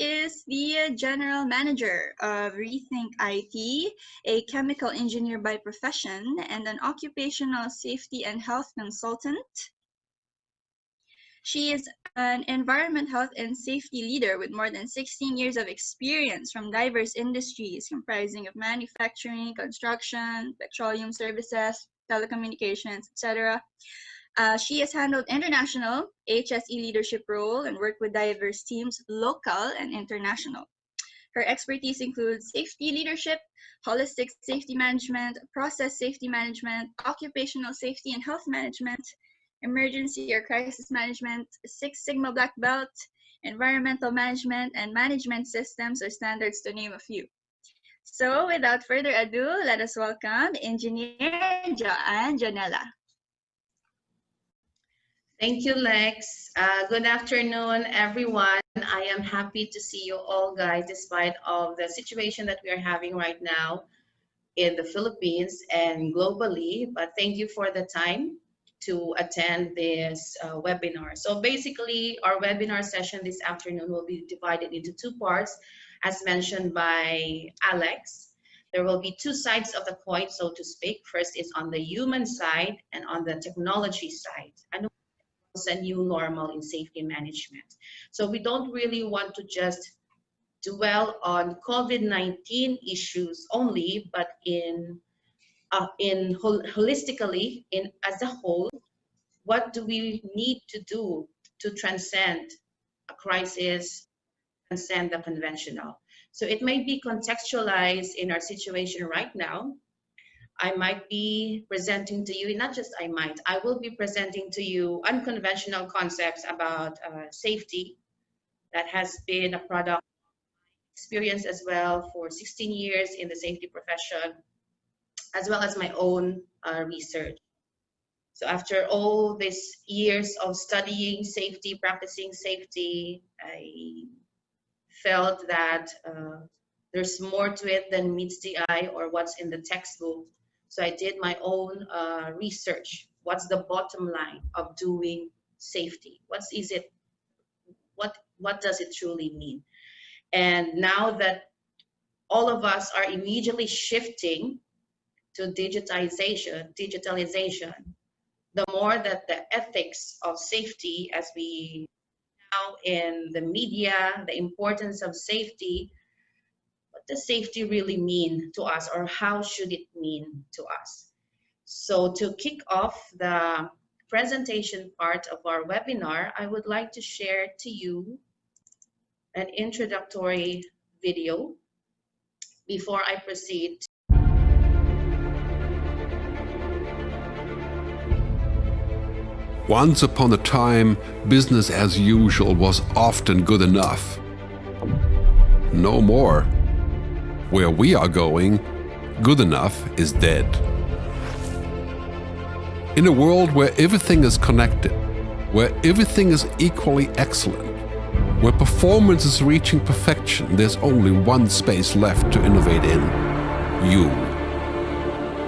is the General Manager of Rethink IT, a chemical engineer by profession, and an occupational safety and health consultant. She is an environment, health, and safety leader with more than 16 years of experience from diverse industries comprising of manufacturing, construction, petroleum services, telecommunications, etc. She has handled international HSE leadership role and worked with diverse teams, local and international. Her expertise includes safety leadership, holistic safety management, process safety management, occupational safety and health management, emergency or crisis management, Six Sigma Black Belt, environmental management, and management systems or standards, to name a few. So without further ado, let us welcome Engineer Joanne Janela. Thank you, Lex. Good afternoon, everyone. I am happy to see you all, guys, despite of the situation that we are having right now in the Philippines and globally. But thank you for the time to attend this webinar. So basically, our webinar session this afternoon will be divided into two parts, as mentioned by Alex. There will be two sides of the coin, so to speak. First is on the human side and on the technology side. And a new normal in safety management. So we don't really want to just dwell on COVID-19 issues only, but holistically, as a whole, what do we need to do to transcend a crisis, transcend the conventional? So it may be contextualized in our situation right now. I might be presenting to you, not just I will be presenting to you unconventional concepts about safety that has been a product experience as well for 16 years in the safety profession, as well as my own research. So after all these years of studying safety, practicing safety, I felt that there's more to it than meets the eye or what's in the textbook. So I did my own research. What's the bottom line of doing safety? What does it truly mean? And now that all of us are immediately shifting to digitalization, the more that the ethics of safety, as we now in the media, the importance of safety, what does safety really mean to us, or how should it mean to us? So to kick off the presentation part of our webinar, I would like to share to you an introductory video before I proceed. Once upon a time, business as usual was often good enough. No more. Where we are going, good enough is dead. In a world where everything is connected, where everything is equally excellent, where performance is reaching perfection, there's only one space left to innovate in: you.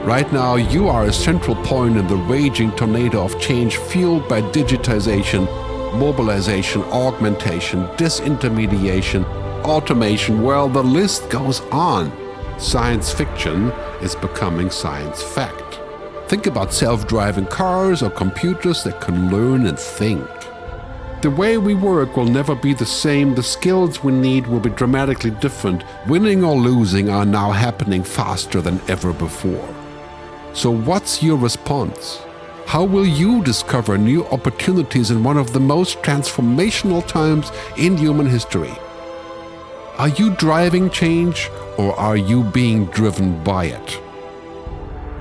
Right now, you are a central point in the raging tornado of change fueled by digitization, mobilization, augmentation, disintermediation, automation. Well, the list goes on. Science fiction is becoming science fact. Think about self-driving cars or computers that can learn and think. The way we work will never be the same. The skills we need will be dramatically different. Winning or losing are now happening faster than ever before. So what's your response? How will you discover new opportunities in one of the most transformational times in human history? Are you driving change, or are you being driven by it?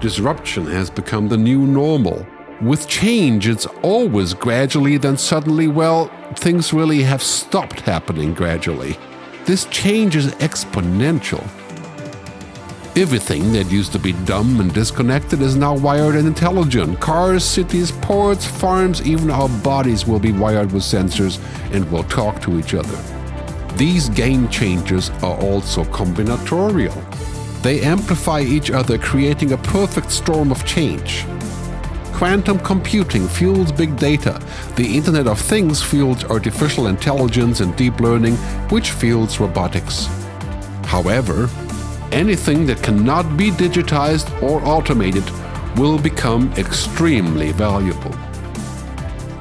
Disruption has become the new normal. With change, it's always gradually, then suddenly, well, things really have stopped happening gradually. This change is exponential. Everything that used to be dumb and disconnected is now wired and intelligent. Cars, cities, ports, farms, even our bodies will be wired with sensors and will talk to each other. These game changers are also combinatorial. They amplify each other, creating a perfect storm of change. quantum computing fuels big data, the Internet of Things fuels artificial intelligence and deep learning, which fuels robotics. However, anything that cannot be digitized or automated will become extremely valuable.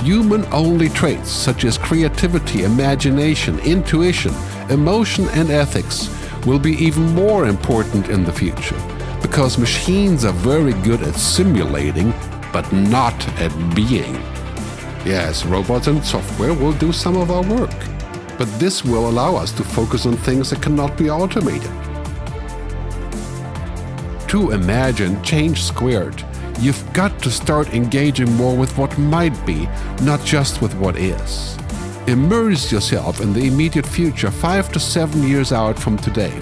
Human-only traits such as creativity, imagination, intuition, emotion, and ethics will be even more important in the future, because machines are very good at simulating, but not at being. Yes, robots and software will do some of our work, but this will allow us to focus on things that cannot be automated. To imagine change squared, you've got to start engaging more with what might be, not just with what is. Immerse yourself in the immediate future 5 to 7 years out from today.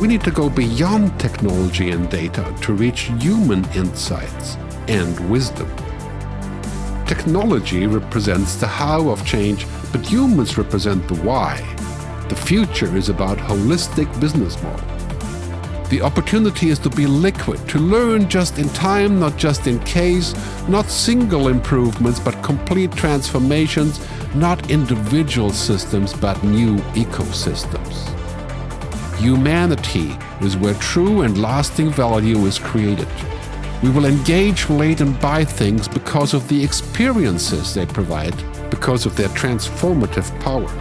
We need to go beyond technology and data to reach human insights and wisdom. Technology represents the how of change, but humans represent the why. The future is about holistic business model. The opportunity is to be liquid, to learn just in time, not just in case, not single improvements, but complete transformations, not individual systems, but new ecosystems. Humanity is where true and lasting value is created. We will engage, relate, and buy things because of the experiences they provide, because of their transformative power.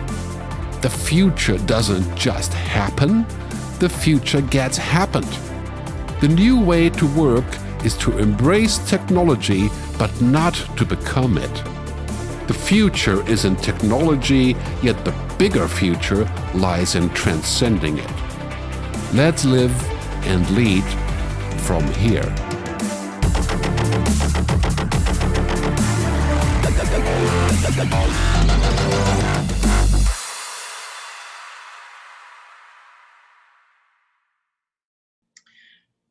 The future doesn't just happen, the future gets happened. The new way to work is to embrace technology, but not to become it. The future is in technology, yet the bigger future lies in transcending it. Let's live and lead from here.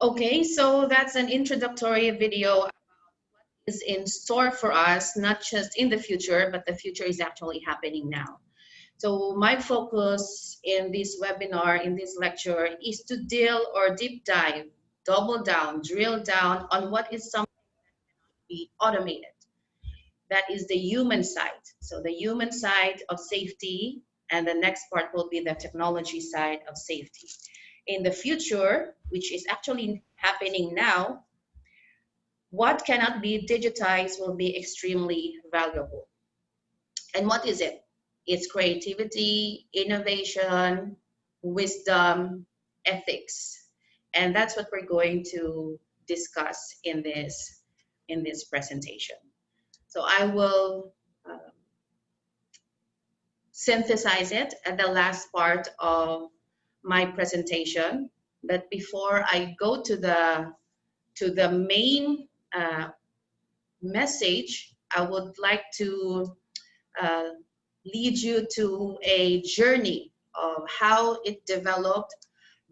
Okay, so that's an introductory video about what is in store for us, not just in the future, but the future is actually happening now. So my focus in this webinar, in this lecture, is to deal or deep dive, double down, drill down on what is something that cannot be automated. That is the human side. So the human side of safety, and the next part will be the technology side of safety. In the future, which is actually happening now, what cannot be digitized will be extremely valuable. And what is it? It's creativity, innovation, wisdom, ethics. And that's what we're going to discuss in this presentation. So I will synthesize it at the last part of my presentation. But before I go to the main message, I would like to lead you to a journey of how it developed,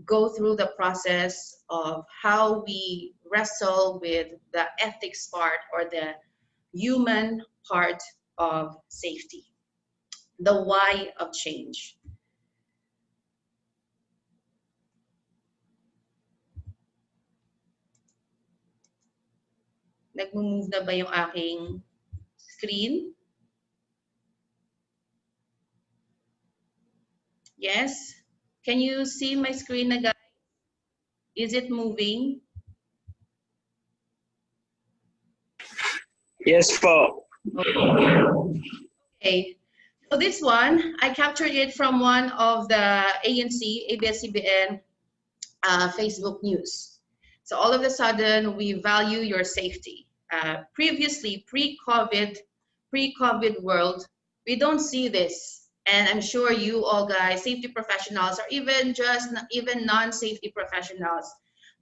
go through the process of how we wrestle with the ethics part or the human part of safety, the why of change. Nag-move na ba yung aking screen? Yes? Can you see my screen na, guys? Is it moving? Yes po. Okay. So this one, I captured it from one of the ANC, ABS-CBN Facebook news. So all of a sudden, we value your safety. Previously, pre-COVID world, we don't see this. And I'm sure you all guys, safety professionals, or even non-safety professionals,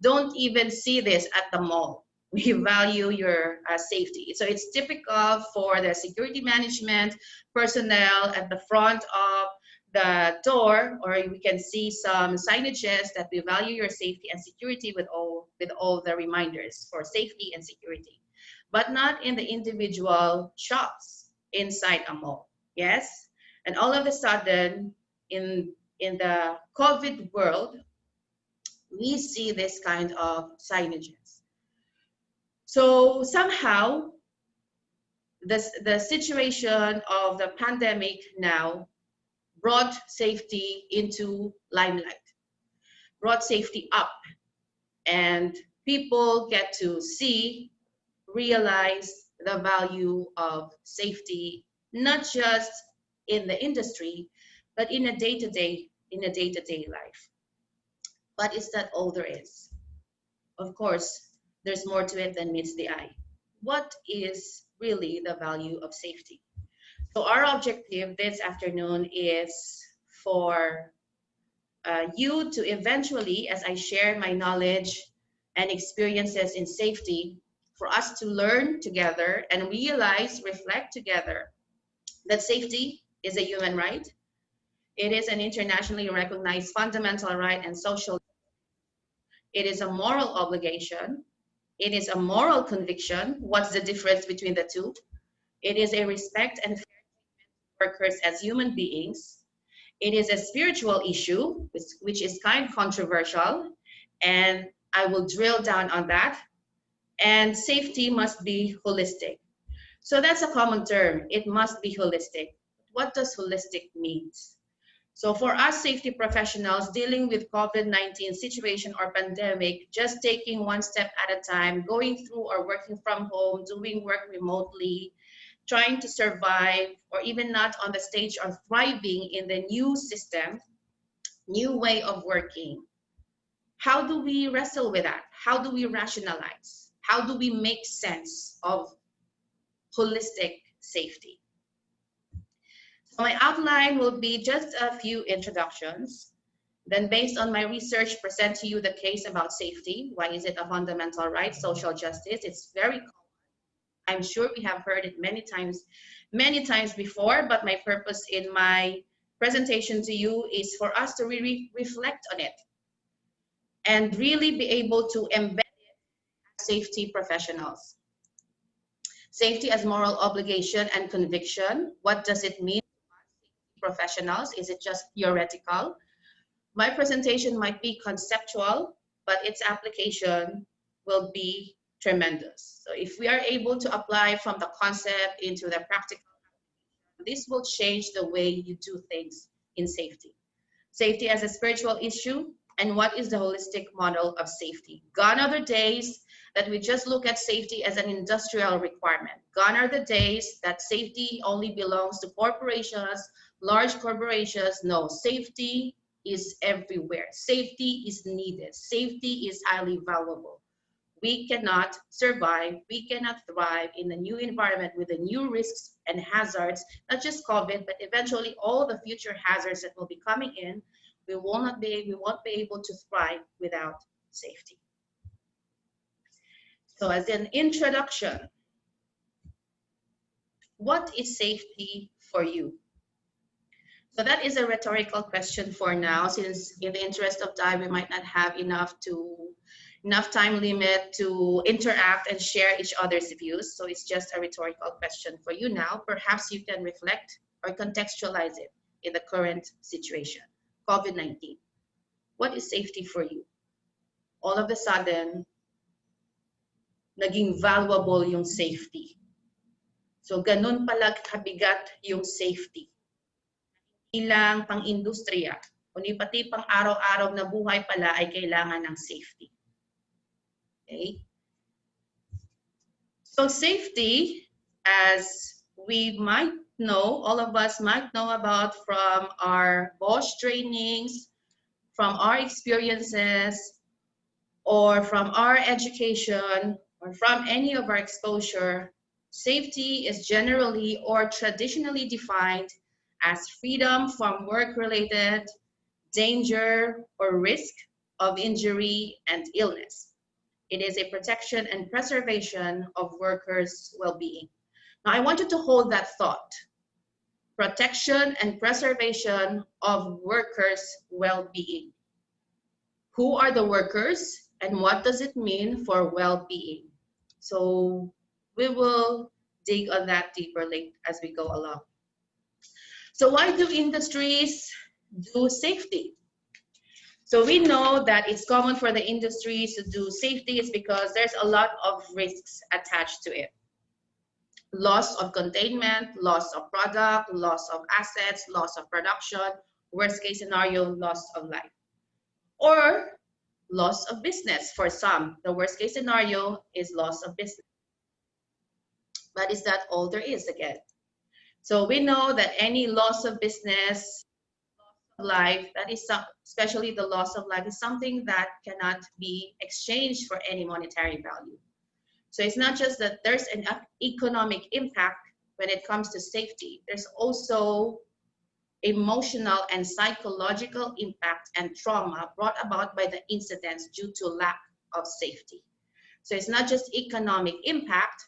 don't even see this at the mall. We value your safety. So it's typical for the security management personnel at the front of the door, or we can see some signages that we value your safety and security with all the reminders for safety and security, but not in the individual shops inside a mall. Yes, and all of a sudden in the COVID world, we see this kind of signages. So somehow the situation of the pandemic now brought safety into limelight, brought safety up, and people get to see, realize the value of safety, not just in the industry, but in a day-to-day life. But is that all there is? Of course, there's more to it than meets the eye. What is really the value of safety? So our objective this afternoon is for you to eventually, as I share my knowledge and experiences in safety, for us to learn together and realize, reflect together that safety is a human right. It is an internationally recognized fundamental right and social. It is a moral obligation. It is a moral conviction. What's the difference between the two? It is a respect and workers as human beings. It is a spiritual issue, which is kind of controversial, and I will drill down on that. And safety must be holistic. So that's a common term. It must be holistic. What does holistic mean? So for us safety professionals dealing with COVID-19 situation or pandemic, just taking one step at a time, going through or working from home, doing work remotely, trying to survive, or even not on the stage of thriving in the new system, new way of working. How do we wrestle with that? How do we rationalize? How do we make sense of holistic safety? So my outline will be just a few introductions. Then based on my research, present to you the case about safety. Why is it a fundamental right? Social justice. It's very common. I'm sure we have heard it many times before, but my purpose in my presentation to you is for us to really reflect on it and really be able to embed it as safety professionals. Safety as moral obligation and conviction. What does it mean to professionals? Is it just theoretical? My presentation might be conceptual, but its application will be tremendous. So if we are able to apply from the concept into the practical, this will change the way you do things in safety. Safety as a spiritual issue, and what is the holistic model of safety? Gone are the days that we just look at safety as an industrial requirement. Gone are the days that safety only belongs to corporations, large corporations. No, safety is everywhere. Safety is needed. Safety is highly valuable. We cannot survive, we cannot thrive in the new environment with the new risks and hazards, not just COVID, but eventually all the future hazards that will be coming in. We won't be able to thrive without safety. So as an introduction, what is safety for you? So that is a rhetorical question for now, since in the interest of time, we might not have enough time limit to interact and share each other's views. So it's just a rhetorical question for you now. Perhaps you can reflect or contextualize it in the current situation, COVID-19. What is safety for you? All of a sudden, naging valuable yung safety. So ganun pala kabigat yung safety. Ilang pang-industriya, kundi pati pang araw-araw na buhay pala ay kailangan ng safety. Okay? So safety, as we might know, all of us might know about from our BOSH trainings, from our experiences, or from our education, or from any of our exposure, safety is generally or traditionally defined as freedom from work-related danger or risk of injury and illness. It is a protection and preservation of workers' well-being. Now, I want you to hold that thought. Protection and preservation of workers' well-being. Who are the workers and what does it mean for well-being? So we will dig on that deeper as we go along. So why do industries do safety? So we know that it's common for the industries to do safety is because there's a lot of risks attached to it. loss of containment, loss of product, loss of assets, loss of production, worst case scenario, loss of life, or loss of business. For some, the worst case scenario is loss of business. But is that all there is again? So we know that any loss of business, life, that is especially the loss of life, is something that cannot be exchanged for any monetary value. So it's not just that there's an economic impact when it comes to safety, there's also emotional and psychological impact and trauma brought about by the incidents due to lack of safety. So it's not just economic impact,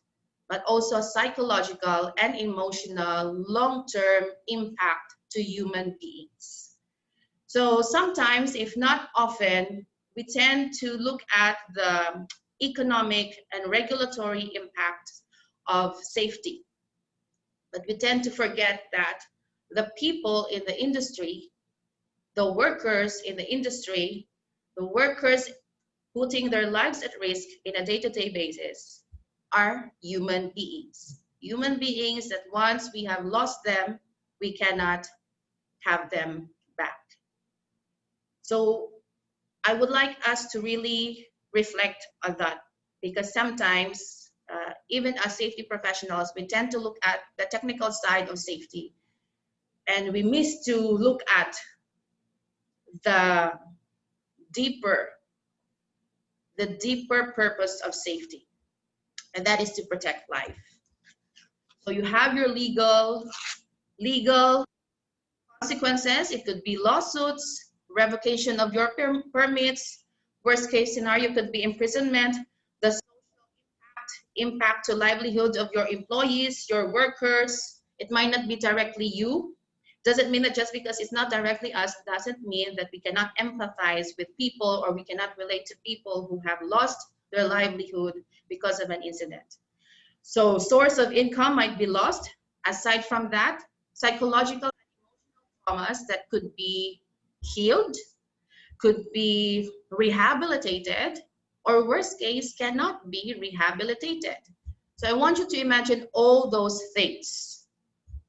but also psychological and emotional long-term impact to human beings. So sometimes, if not often, we tend to look at the economic and regulatory impacts of safety. But we tend to forget that the people in the industry, the workers in the industry, the workers putting their lives at risk in a day-to-day basis are human beings. Human beings that once we have lost them, we cannot have them back. So I would like us to really reflect on that, because sometimes, even as safety professionals, we tend to look at the technical side of safety, and we miss to look at the deeper purpose of safety, and that is to protect life. So you have your legal consequences. It could be lawsuits, revocation of your permits. Worst case scenario could be imprisonment. The social impact to livelihood of your employees, your workers. It might not be directly you. Doesn't mean that just because it's not directly us, doesn't mean that we cannot empathize with people or we cannot relate to people who have lost their livelihood because of an incident. So source of income might be lost. Aside from that, psychological traumas that could be healed, could be rehabilitated, or worst case, cannot be rehabilitated. So I want you to imagine all those things,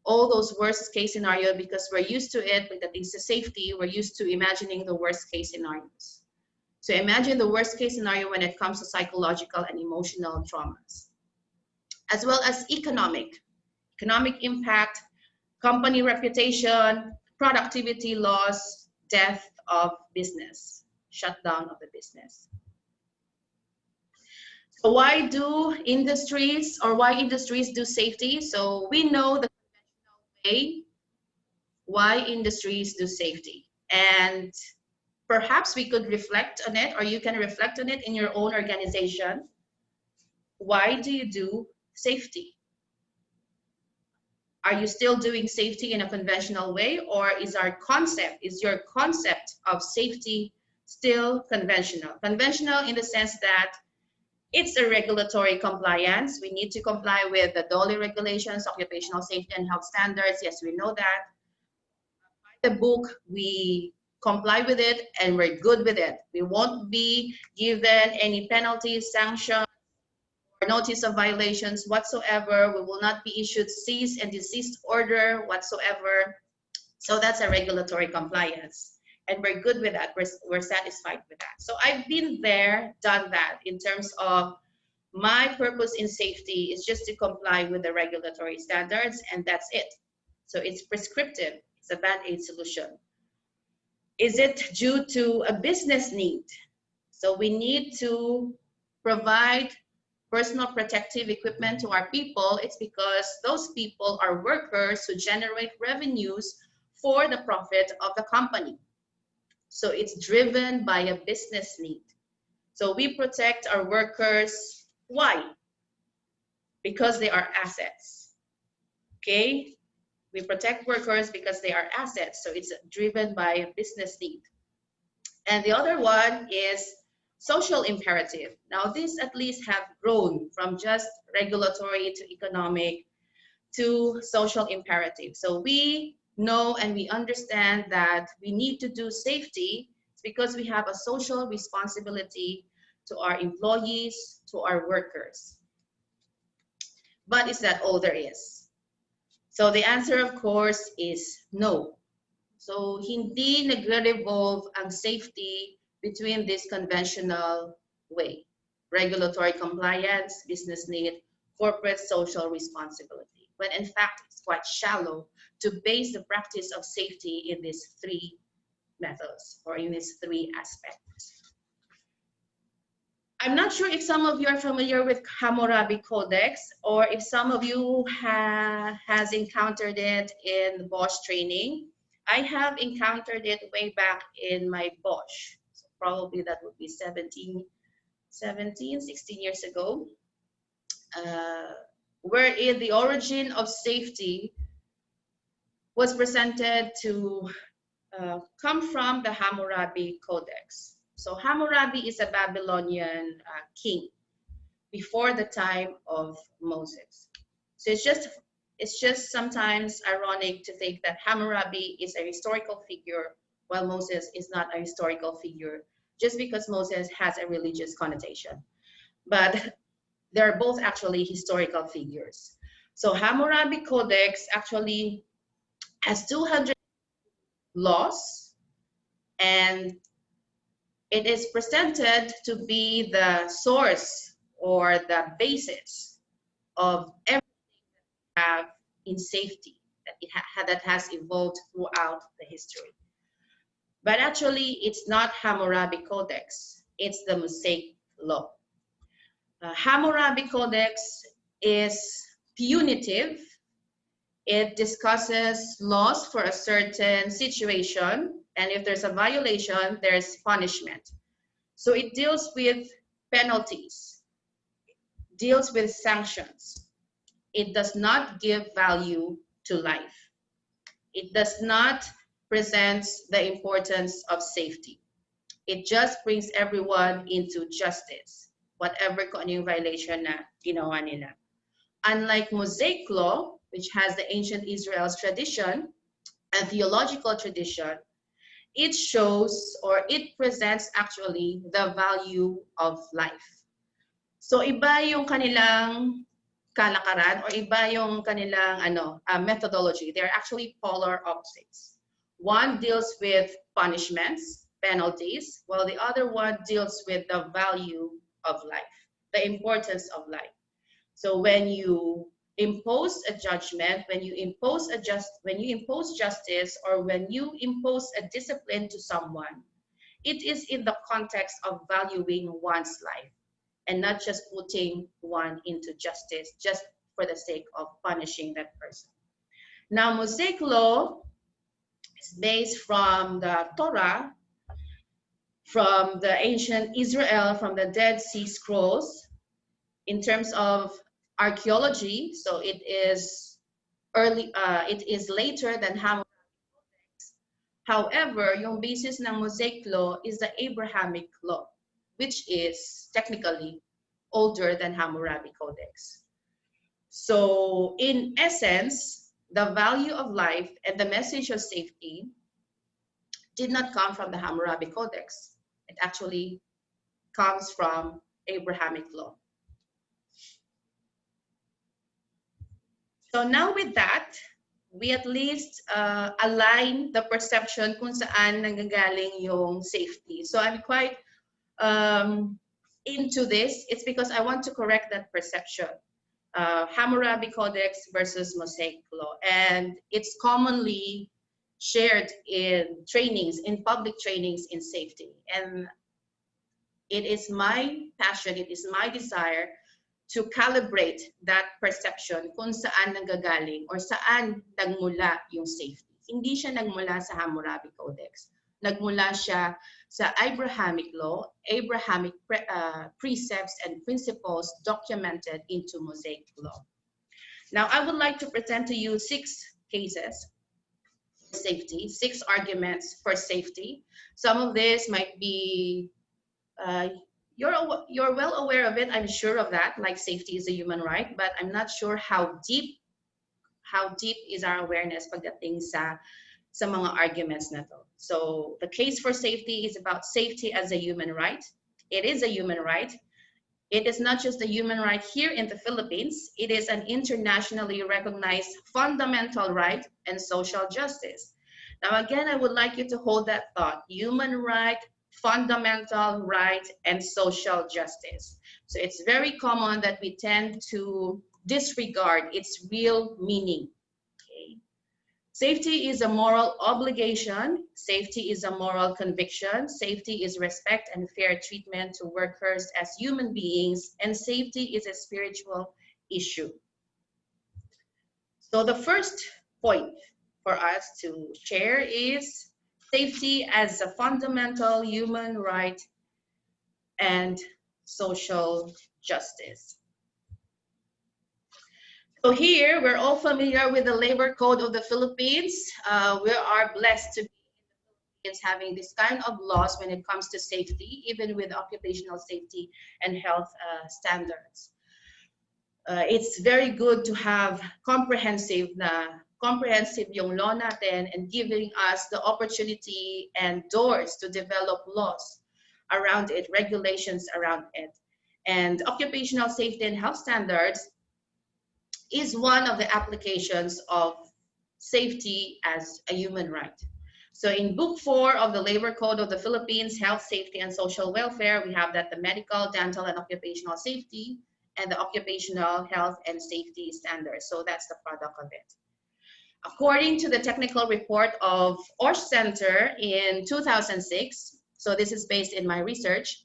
all those worst case scenarios, because we're used to it when it comes to safety, we're used to imagining the worst case scenarios. So imagine the worst case scenario when it comes to psychological and emotional traumas, as well as economic impact, company reputation, productivity loss, death of business, shutdown of the business. So why industries do safety? So we know the conventional way why industries do safety, and perhaps we could reflect on it, or you can reflect on it in your own organization. Why do you do safety? Are you still doing safety in a conventional way, or is your concept of safety still conventional? Conventional in the sense that it's a regulatory compliance. We need to comply with the DOLE regulations, occupational safety and health standards. Yes, we know that. By the book, we comply with it and we're good with it. We won't be given any penalties, sanctions, or notice of violations whatsoever. We will not be issued cease and desist order whatsoever. So that's a regulatory compliance, and we're good with that. We're satisfied with that. So I've been there, done that. In terms of my purpose in safety is just to comply with the regulatory standards, and that's it. So it's prescriptive. It's a band-aid solution. Is it due to a business need? So we need to provide personal protective equipment to our people. It's because those people are workers who generate revenues for the profit of the company. So it's driven by a business need. So we protect our workers. Why? Because they are assets. Okay? We protect workers because they are assets. So it's driven by a business need. And the other one is social imperative. Now, these at least have grown from just regulatory to economic to social imperative. So we know and we understand that we need to do safety because we have a social responsibility to our employees, to our workers. But is that all there is? So the answer, of course, is no. So hindi nagre-revolve ang safety between this conventional way: regulatory compliance, business need, corporate social responsibility, when in fact it's quite shallow to base the practice of safety in these three methods or in these three aspects. I'm not sure if some of you are familiar with Hammurabi Codex, or if some of you has encountered it in Bosch training. I have encountered it way back in my Bosch. So probably that would be 16 years ago, wherein the origin of safety was presented to come from the Hammurabi Codex. So Hammurabi is a Babylonian king before the time of Moses. So it's just sometimes ironic to think that Hammurabi is a historical figure while Moses is not a historical figure, just because Moses has a religious connotation. But they're both actually historical figures. So Hammurabi Codex actually has 200 laws, and it is presented to be the source or the basis of everything that we have in safety that has evolved throughout the history. But actually, it's not Hammurabi Codex, it's the Mosaic law. Hammurabi Codex is punitive. It discusses laws for a certain situation, and if there's a violation, there's punishment. So it deals with penalties, deals with sanctions. It does not give value to life. It does not present the importance of safety. It just brings everyone into justice, whatever kung ano yung violation na ginawa nila. Unlike Mosaic law, which has the ancient Israel's tradition and theological tradition, it shows or it presents actually the value of life. So iba yung kanilang kalakaran or iba yung kanilang methodology. They're actually polar opposites. One deals with punishments, penalties, while the other one deals with the value of life, the importance of life. So when you impose a judgment, when you impose justice, or when you impose a discipline to someone, it is in the context of valuing one's life and not just putting one into justice just for the sake of punishing that person. Now, Mosaic law is based from the Torah, from the ancient Israel, from the Dead Sea Scrolls. In terms of archaeology, so it is later than Hammurabi Codex. However, yung basis ng Mosaic law is the Abrahamic law, which is technically older than Hammurabi Codex. So in essence, the value of life and the message of safety did not come from the Hammurabi Codex. It actually comes from Abrahamic law. So now with that, we at least align the perception kung saan nanggagaling yung safety. So I'm quite into this. It's because I want to correct that perception. Hammurabi Codex versus Mosaic law. And it's commonly shared in trainings, in public trainings in safety. And it is my passion, it is my desire to calibrate that perception kung saan nanggagaling or saan nagmula yung safety. Hindi siya nagmula sa Hammurabi Codex. Nagmula siya sa Abrahamic law, Abrahamic precepts and principles documented into Mosaic law. Now, I would like to present to you 6 cases for safety, 6 arguments for safety. Some of this might be you're well aware of it, I'm sure of that, like safety is a human right, but I'm not sure how deep is our awareness pagdating sa mga arguments na to. So the case for safety is about safety as a human right. It is a human right. It is not just a human right here in the Philippines, it is an internationally recognized fundamental right and social justice. Now, again, I would like you to hold that thought: human right, fundamental right, and social justice. So it's very common that we tend to disregard its real meaning. Okay? Safety is a moral obligation. Safety is a moral conviction. Safety is respect and fair treatment to workers as human beings. And safety is a spiritual issue. So the first point for us to share is safety as a fundamental human right and social justice. So here, we're all familiar with the Labor Code of the Philippines. We are blessed to be in the Philippines having this kind of laws when it comes to safety, even with occupational safety and health standards. It's very good to have comprehensive yung law natin, and giving us the opportunity and doors to develop laws around it, regulations around it. And occupational safety and health standards is one of the applications of safety as a human right. So in Book 4 of the Labor Code of the Philippines, Health, Safety, and Social Welfare, we have that the medical, dental, and occupational safety, and the occupational health and safety standards. So that's the product of it. According to the technical report of OSHC Center in 2006, so this is based in my research,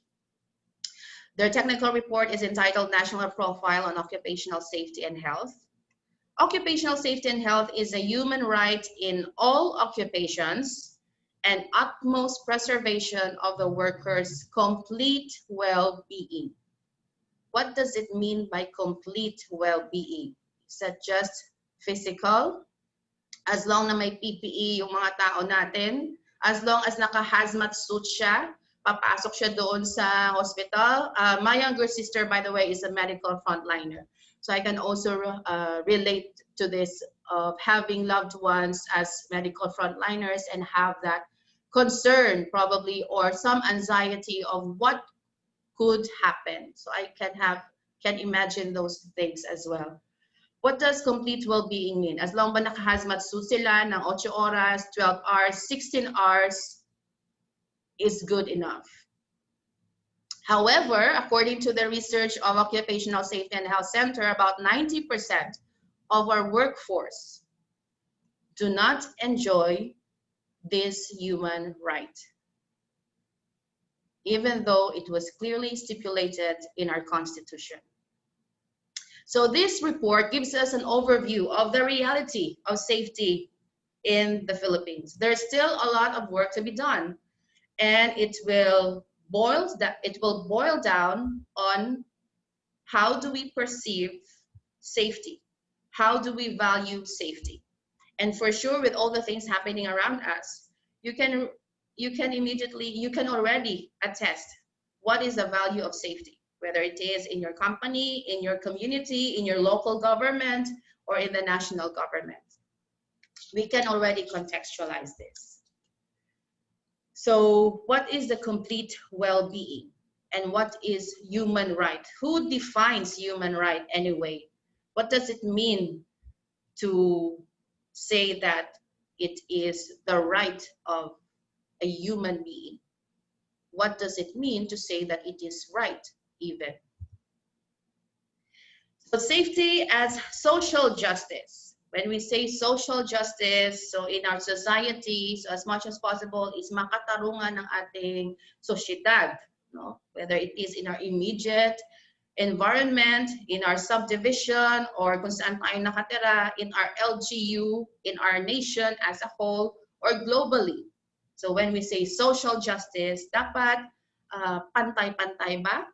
their technical report is entitled National Profile on Occupational Safety and Health. Occupational safety and health is a human right in all occupations and utmost preservation of the workers' complete well-being. What does it mean by complete well-being? Is that just physical? As long na may PPE yung mga tao natin, as long as naka-hazmat suit siya, papasok siya doon sa hospital. My younger sister, by the way, is a medical frontliner. So I can also relate to this of having loved ones as medical frontliners and have that concern probably, or some anxiety of what could happen. So I can imagine those things as well. What does complete well-being mean? As long ba naka-hazmat suit sila ng 8 oras, 12 hours, 16 hours is good enough. However, according to the research of Occupational Safety and Health Center, about 90% of our workforce do not enjoy this human right, even though it was clearly stipulated in our Constitution. So this report gives us an overview of the reality of safety in the Philippines. There's still a lot of work to be done, and it will boil down on how do we perceive safety? How do we value safety? And for sure, with all the things happening around us, you can already attest what is the value of safety, whether it is in your company, in your community, in your local government, or in the national government. We can already contextualize this. So what is the complete well-being? And what is human right? Who defines human right anyway? What does it mean to say that it is the right of a human being? What does it mean to say that it is right even? So safety as social justice. When we say social justice, so in our society, so as much as possible is makatarungan ng ating sosyedad, no? Whether it is in our immediate environment, in our subdivision, or kung saan tayo nakatira, in our LGU, in our nation as a whole, or globally. So when we say social justice, dapat pantay-pantay ba?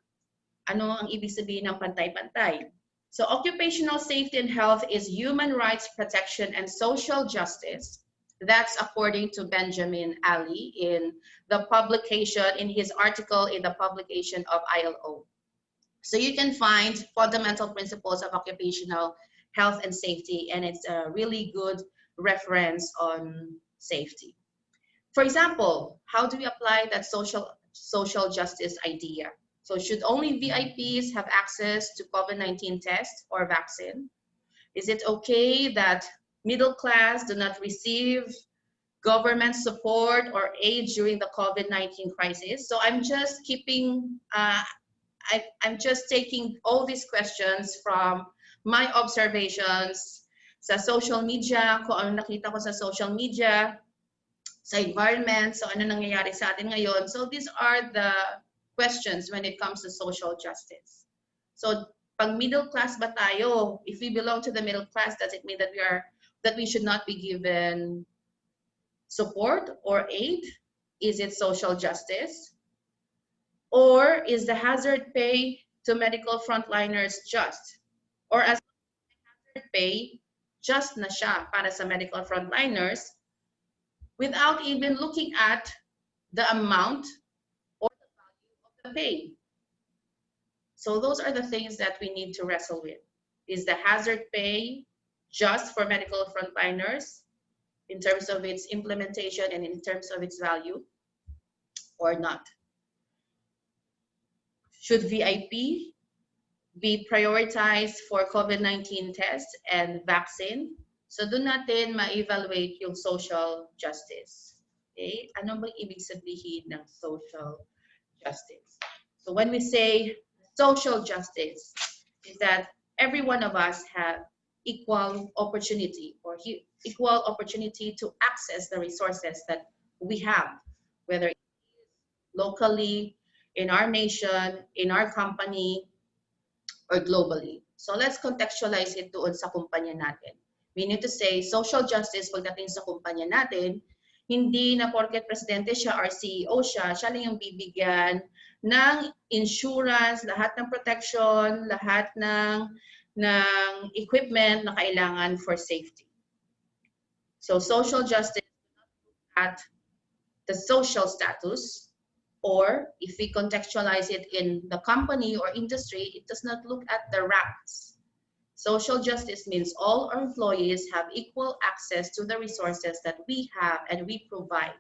Ano ang ibig sabihin ng pantay-pantay? So occupational safety and health is human rights protection and social justice. That's according to Benjamin Ali in the publication, in his article in the publication of ILO. So you can find fundamental principles of occupational health and safety, and it's a really good reference on safety. For example, how do we apply that social justice idea? So should only VIPs have access to COVID-19 test or vaccine? Is it okay that middle class do not receive government support or aid during the COVID-19 crisis? So I'm just keeping, I'm just taking all these questions from my observations sa social media, kung ano nakita ko sa social media, sa environment, so ano nangyayari sa atin ngayon. So these are the questions when it comes to social justice. So pag middle class ba tayo, if we belong to the middle class, does it mean that we should not be given support or aid? Is it social justice? Or is the hazard pay to medical frontliners just? Or as hazard pay, just na siya para sa medical frontliners without even looking at the amount or the value of the pay? So those are the things that we need to wrestle with. Is the hazard pay just for medical frontliners in terms of its implementation and in terms of its value or not? Should VIP be prioritized for COVID-19 tests and vaccine? So doon natin ma-evaluate yung social justice. Okay? Ano bang ibig sabihin ng social justice? So when we say social justice, is that every one of us have equal opportunity or equal opportunity to access the resources that we have, whether it is locally, in our nation, in our company, or globally. So let's contextualize it doon sa kumpanya natin. We need to say social justice pagdating sa kumpanya natin, hindi na porket presidente siya or CEO siya lang yung bibigyan ng insurance, lahat ng protection, lahat ng equipment na kailangan for safety. So social justice at the social status, or if we contextualize it in the company or industry, it does not look at the ranks. Social justice means all our employees have equal access to the resources that we have and we provide,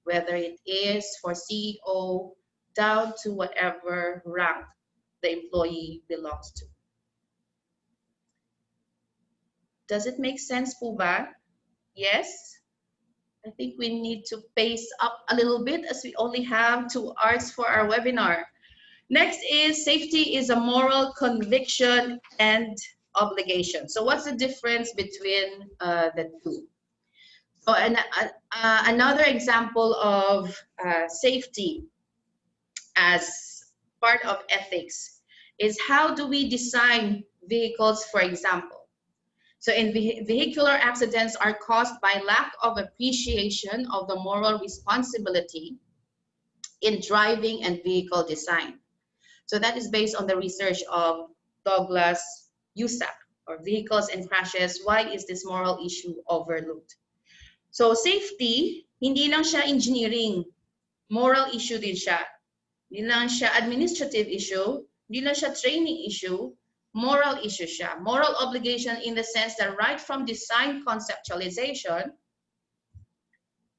whether it is for CEO down to whatever rank the employee belongs to. Does it make sense po ba? Yes? I think we need to pace up a little bit as we only have 2 hours for our webinar. Next is safety is a moral conviction and obligation. So what's the difference between the two? So another example of safety as part of ethics is how do we design vehicles, for example. So in vehicular accidents are caused by lack of appreciation of the moral responsibility in driving and vehicle design. So that is based on the research of DOLE-OSHC, or vehicles and crashes. Why is this moral issue overlooked? So safety, hindi lang siya engineering, moral issue din siya. Hindi lang siya administrative issue, hindi lang siya training issue, moral issue siya. Moral obligation in the sense that right from design conceptualization,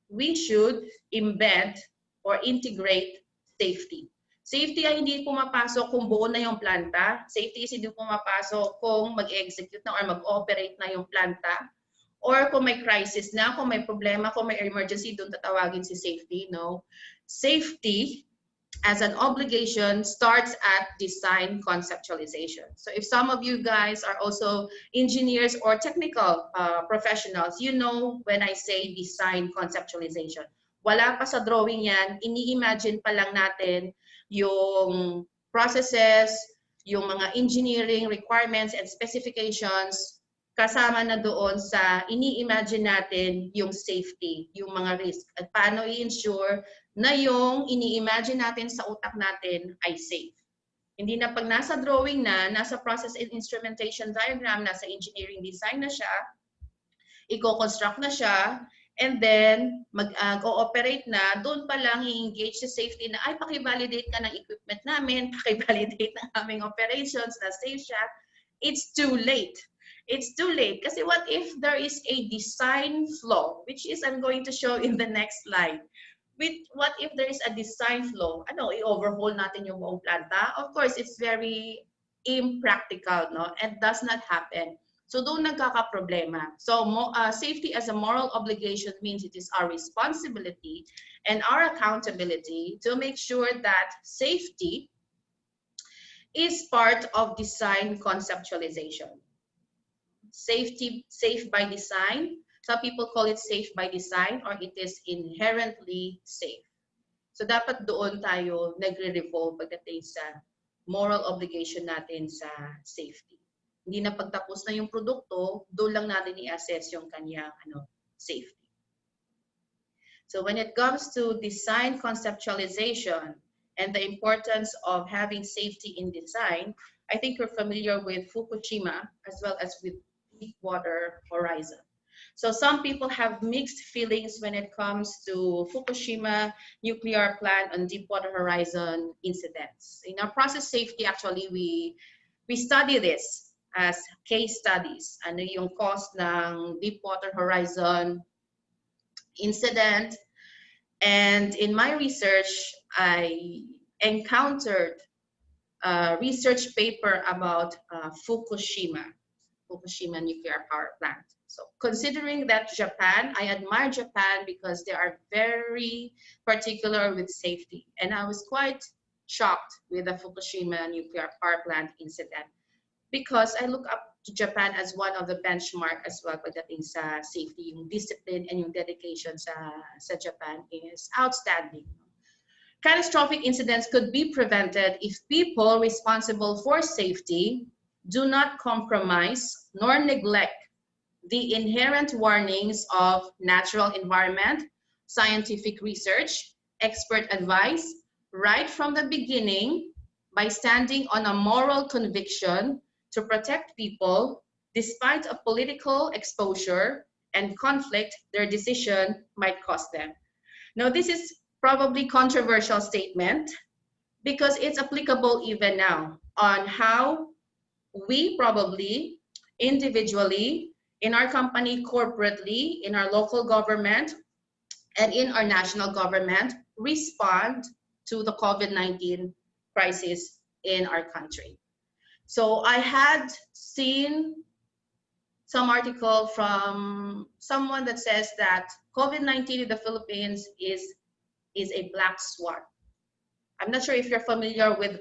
we should embed or integrate safety. Safety ay hindi pumapasok kung buo na yung planta. Safety is hindi pumapasok kung mag-execute na or mag-operate na yung planta. Or kung may crisis na, kung may problema, kung may emergency, doon tatawagin si safety. No? Safety as an obligation starts at design conceptualization. So if some of you guys are also engineers or technical professionals, you know when I say design conceptualization. Wala pa sa drawing yan, ini-imagine pa lang natin yung processes, yung mga engineering requirements and specifications, kasama na doon sa ini-imagine natin yung safety, yung mga risk, at paano i-ensure na yung ini-imagine natin sa utak natin ay safe. Hindi na pag nasa drawing na, nasa process and instrumentation diagram, nasa engineering design na siya, i-construct na siya, and then mag-ooperate na, doon pa lang i-engage sa safety na, ay, paki-validate ka ng equipment namin, paki-validate ng aming operations na safe siya. It's too late. It's too late. Kasi what if there is a design flaw, which is I'm going to show in the next slide. what if there is a design flaw? Ano, i-overhaul natin yung buong planta? Of course, it's very impractical, no? And does not happen. So doon nagkaka-problema. So safety as a moral obligation means it is our responsibility and our accountability to make sure that safety is part of design conceptualization. Safe by design. Some people call it safe by design, or it is inherently safe. So dapat doon tayo nagre-revolve pagdating sa moral obligation natin sa safety. Hindi na pagtapos na yung produkto, doon lang natin i-assess yung kanyang safety. So when it comes to design conceptualization and the importance of having safety in design, I think you're familiar with Fukushima as well as with Deepwater Horizon. So some people have mixed feelings when it comes to Fukushima nuclear plant and Deepwater Horizon incidents. In our process safety, actually, we study this as case studies. Ano yung cost ng Deepwater Horizon incident. And in my research, I encountered a research paper about Fukushima nuclear power plant. So considering that Japan, I admire Japan because they are very particular with safety. And I was quite shocked with the Fukushima nuclear power plant incident because I look up to Japan as one of the benchmark as well pagdating sa safety. Yung discipline and yung dedication sa Japan is outstanding. Catastrophic incidents could be prevented if people responsible for safety do not compromise nor neglect the inherent warnings of natural environment, scientific research, expert advice, right from the beginning by standing on a moral conviction to protect people despite a political exposure and conflict their decision might cost them. Now, this is probably controversial statement because it's applicable even now on how we probably individually, in our company, corporately, in our local government, and in our national government, respond to the COVID-19 crisis in our country. So I had seen some article from someone that says that COVID-19 in the Philippines is a black swan. I'm not sure if you're familiar with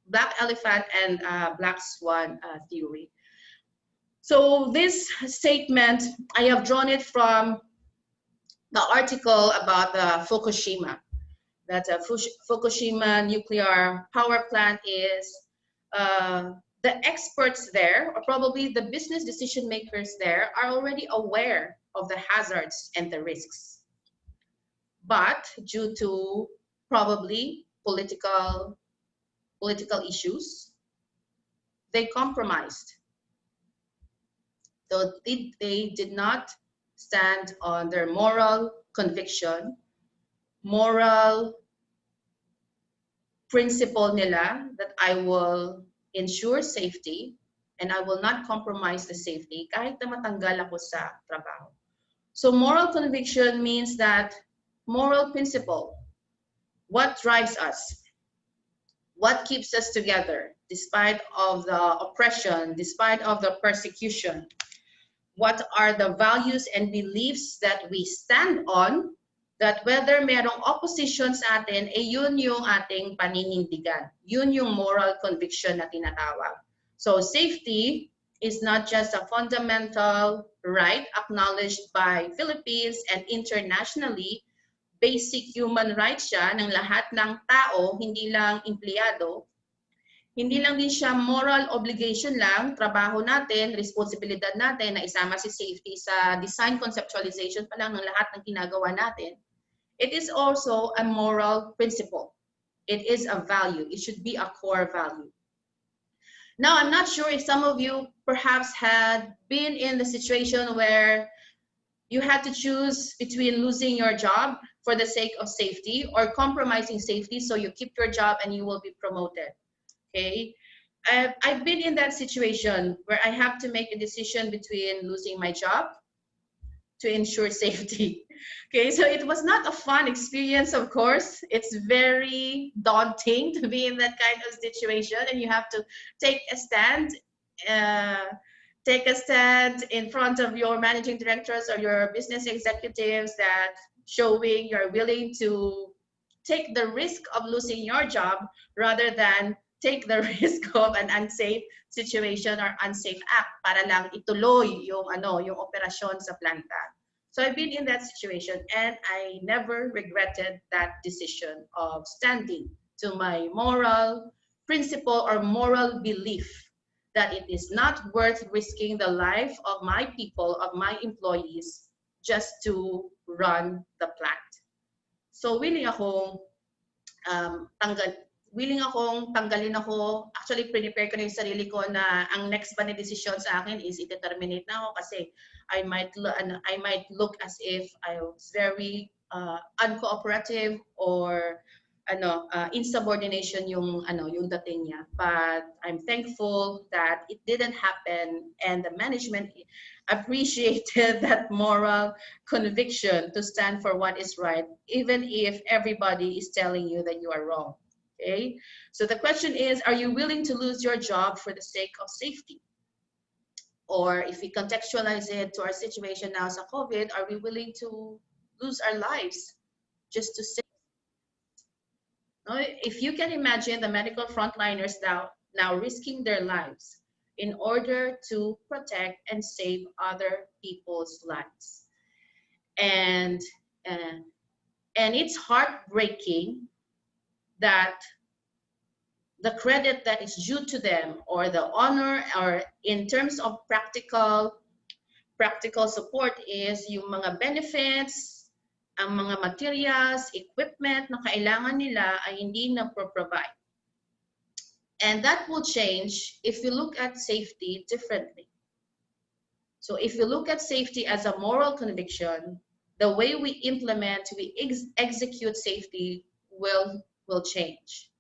black elephant and black swan theory. So this statement, I have drawn it from the article about Fukushima, that Fukushima nuclear power plant is, the experts there, or probably the business decision makers there, are already aware of the hazards and the risks. But due to probably political issues, they compromised. So they did not stand on their moral conviction, moral principle nila that I will ensure safety and I will not compromise the safety kahit na matanggal ako sa trabaho. So moral conviction means that moral principle, what drives us, what keeps us together despite of the oppression, despite of the persecution, what are the values and beliefs that we stand on, that whether merong opposition sa atin, yun yung ating paninindigan. Yun yung moral conviction na tinatawag. So safety is not just a fundamental right acknowledged by Philippines and internationally, basic human rights siya ng lahat ng tao, hindi lang empleyado. Hindi lang din siya moral obligation lang, trabaho natin, responsibilidad natin na isama si safety sa design conceptualization pa lang ng lahat ng ginagawa natin. It is also a moral principle. It is a value. It should be a core value. Now, I'm not sure if some of you perhaps had been in the situation where you had to choose between losing your job for the sake of safety or compromising safety so you keep your job and you will be promoted. Okay, I've been in that situation where I have to make a decision between losing my job to ensure safety. Okay, so it was not a fun experience, of course. It's very daunting to be in that kind of situation, and you have to take a stand. Take a stand in front of your managing directors or your business executives, that showing you're willing to take the risk of losing your job rather than take the risk of an unsafe situation or unsafe act para lang ituloy yung yung operasyon sa planta. So I've been in that situation, and I never regretted that decision of standing to my moral principle or moral belief that it is not worth risking the life of my people, of my employees, just to run the plant. So willing akong tanggalin ako. Actually, prepare ko na yung sarili ko na ang next pa na decision sa akin is i-terminate na ako kasi I might look as if I was very uncooperative or insubordination yung dating niya. But I'm thankful that it didn't happen, and the management appreciated that moral conviction to stand for what is right, even if everybody is telling you that you are wrong. Okay, so the question is, are you willing to lose your job for the sake of safety? Or if we contextualize it to our situation now sa COVID, are we willing to lose our lives just to save? If you can imagine the medical frontliners now risking their lives in order to protect and save other people's lives. And it's heartbreaking that the credit that is due to them, or the honor, or in terms of practical support, is yung mga benefits, ang mga materials, equipment na kailangan nila ay hindi na provide. And that will change if you look at safety differently. So if you look at safety as a moral conviction, the way we execute safety will change.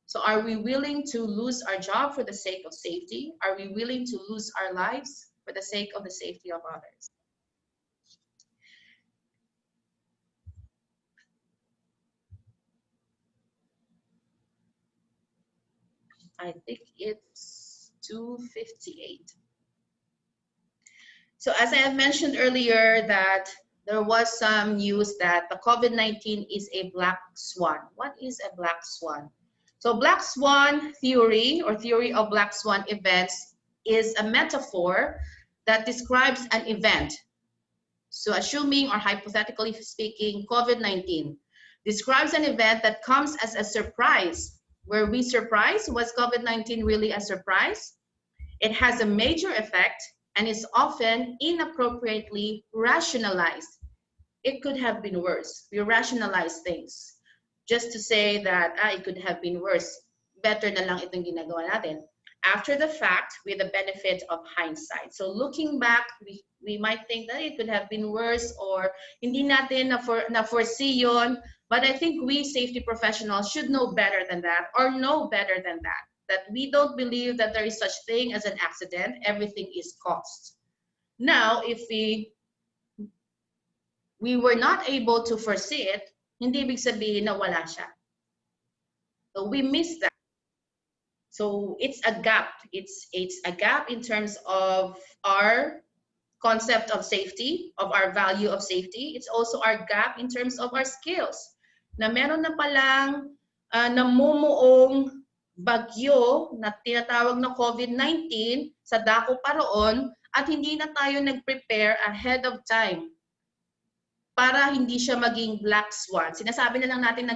So are we willing to lose our job for the sake of safety? Are we willing to lose our lives for the sake of the safety of others? I think it's 2:58. So as I have mentioned earlier, that there was some news that the COVID-19 is a black swan. What is a black swan? So black swan theory, or theory of black swan events, is a metaphor that describes an event. So assuming, or hypothetically speaking, COVID-19 describes an event that comes as a surprise. Were we surprised? Was COVID-19 really a surprise? It has a major effect and is often inappropriately rationalized. It could have been worse. We rationalize things just to say that it could have been worse. Better na lang itong ginagawa natin. After the fact, with the benefit of hindsight. So looking back, we might think that it could have been worse, or hindi natin na-foresee yun. But I think we safety professionals should know better than that, or know better than that we don't believe that there is such thing as an accident. Everything is caused. Now, if we were not able to foresee it, hindi ibig sabihin na wala siya. So we missed that. So it's a gap. It's a gap in terms of our concept of safety, of our value of safety. It's also our gap in terms of our skills. Na meron na palang namumuong bagyo na tinatawag na COVID-19 sa dako pa roon, at hindi na tayo nag-prepare ahead of time para hindi siya maging black swan. Sinasabi na lang natin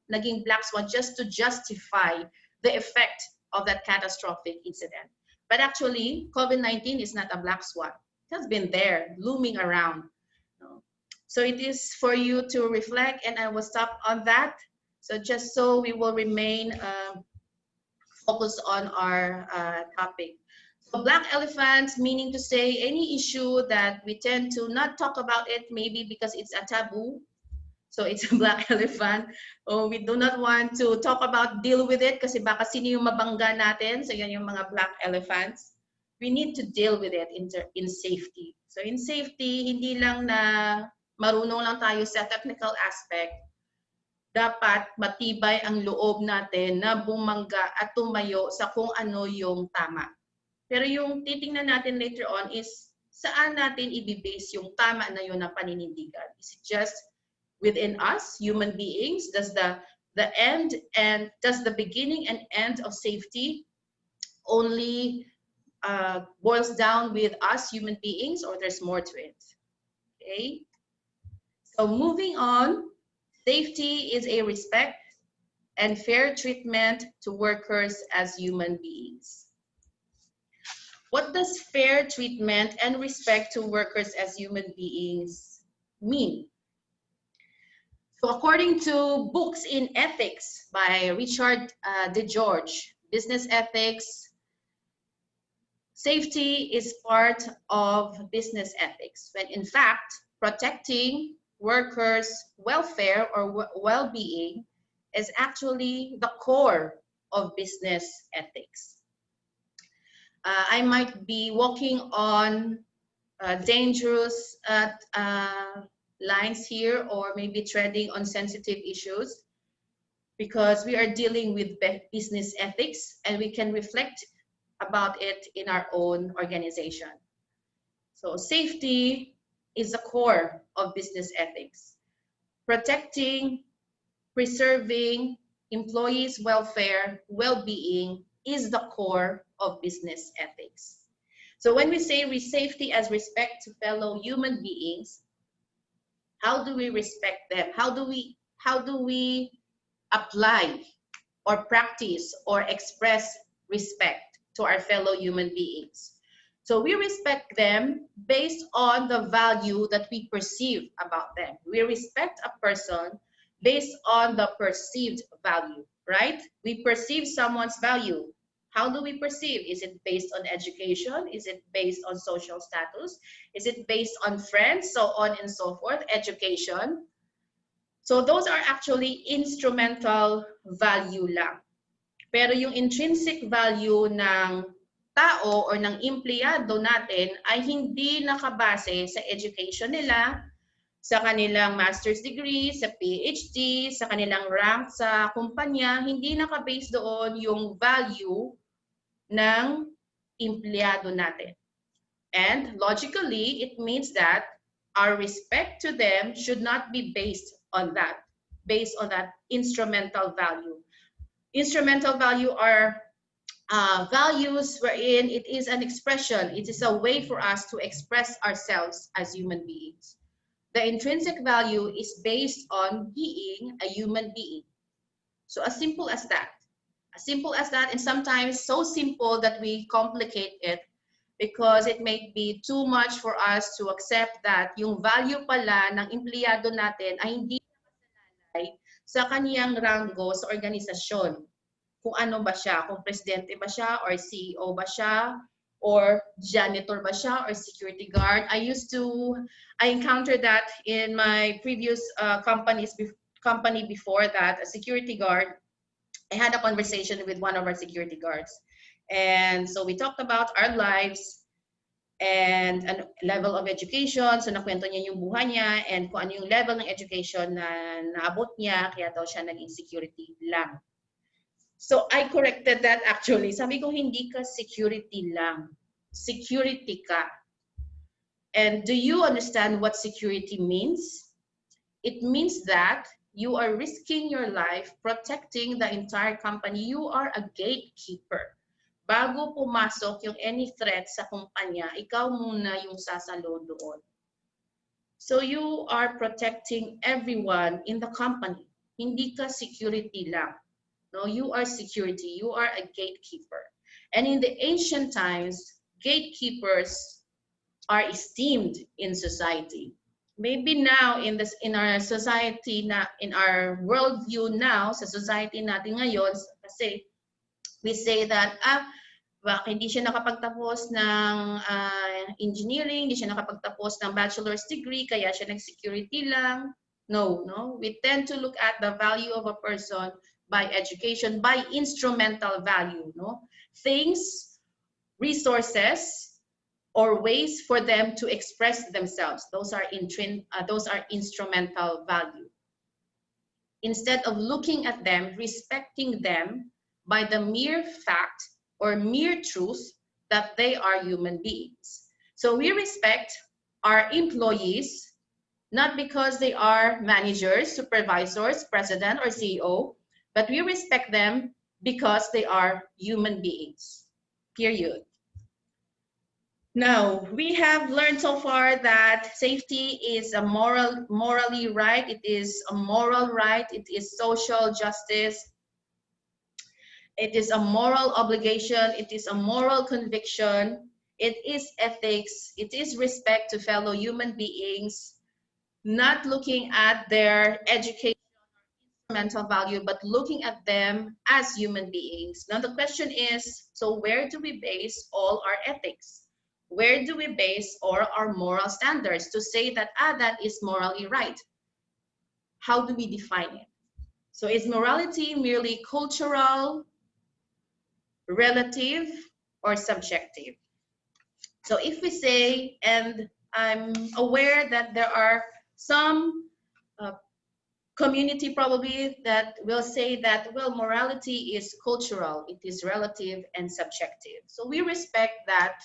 naging black swan just to justify the effect of that catastrophic incident. But actually, COVID-19 is not a black swan. It has been there, looming around. So it is for you to reflect, and I will stop on that. So just so we will remain focused on our topic. So black elephants, meaning to say any issue that we tend to not talk about it, maybe because it's a taboo. So it's a black elephant. We do not want to talk about, deal with it, kasi baka sino yung mabangga natin. So yan yung mga black elephants. we need to deal with it in safety. So in safety, hindi lang na marunong lang tayo sa technical aspect, dapat matibay ang loob natin na bumangga at tumayo sa kung ano yung tama. Pero yung titingnan natin later on is saan natin i-base yung tama na yun na paninindigan. Is it just within us, human beings? Does the end and does the beginning and end of safety only boils down with us human beings, or there's more to it? Okay. So moving on, safety is a respect and fair treatment to workers as human beings. What does fair treatment and respect to workers as human beings mean? So according to Books in Ethics by Richard DeGeorge, Business Ethics, safety is part of business ethics, when in fact, protecting workers' welfare or well-being is actually the core of business ethics. I might be walking on dangerous lines here, or maybe treading on sensitive issues, because we are dealing with business ethics and we can reflect about it in our own organization. So safety is the core of business ethics. Protecting, preserving employees' welfare, well-being is the core of business ethics. So when we say safety as respect to fellow human beings, how do we respect them? How do we apply or practice or express respect to our fellow human beings? So we respect them based on the value that we perceive about them. We respect a person based on the perceived value, right? We perceive someone's value. How do we perceive? Is it based on education? Is it based on social status? Is it based on friends? So on and so forth, education. So those are actually instrumental value lang. Pero yung intrinsic value ng tao or ng empleyado natin ay hindi nakabase sa education nila, sa kanilang master's degree, sa PhD, sa kanilang rank sa kumpanya. Hindi nakabase doon yung value ng empleyado natin. And logically, it means that our respect to them should not be based on that instrumental value. Instrumental value are values wherein it is an expression, it is a way for us to express ourselves as human beings. The intrinsic value is based on being a human being. So as simple as that. As simple as that, and sometimes so simple that we complicate it, because it may be too much for us to accept that yung value pala ng empleyado natin ay hindi nakasalalay sa kaniyang ranggo sa organisasyon. Kung ano ba siya, kung presidente ba siya, or CEO ba siya, or janitor ba siya, or security guard. I encountered that in my previous company before that, a security guard. I had a conversation with one of our security guards. And so we talked about our lives and a level of education. So nakwento niya yung buhay niya and kung ano yung level ng education na naabot niya, kaya daw siya naging security lang. So I corrected that actually. Sabi ko, hindi ka security lang. Security ka. And do you understand what security means? It means that you are risking your life protecting the entire company. You are a gatekeeper. Bago pumasok yung any threat sa kumpanya, ikaw muna yung sasalo doon. So you are protecting everyone in the company. Hindi ka security lang. No, you are security. You are a gatekeeper. And in the ancient times, gatekeepers are esteemed in society. Maybe now in our society, in our worldview now, sa society natin ngayon, kasi we say that, bakit hindi siya nakapagtapos ng engineering, hindi siya nakapagtapos ng bachelor's degree, kaya siya nag-security lang. No. We tend to look at the value of a person by education, by instrumental value. No? Things resources or ways for them to express themselves. Those are instrumental value. Instead of looking at them, respecting them by the mere fact or mere truth that they are human beings. So we respect our employees not because they are managers, supervisors, president, or CEO, but we respect them because they are human beings, period. Now, we have learned so far that safety is a morally right. It is a moral right. It is social justice. It is a moral obligation. It is a moral conviction. It is ethics. It is respect to fellow human beings, not looking at their education mental value, but looking at them as human beings. Now, the question is, so where do we base all our ethics? Where do we base all our moral standards to say that, that is morally right? How do we define it? So is morality merely cultural, relative, or subjective? So if we say, and I'm aware that there are some community probably that will say that, well, morality is cultural, it is relative and subjective. So we respect that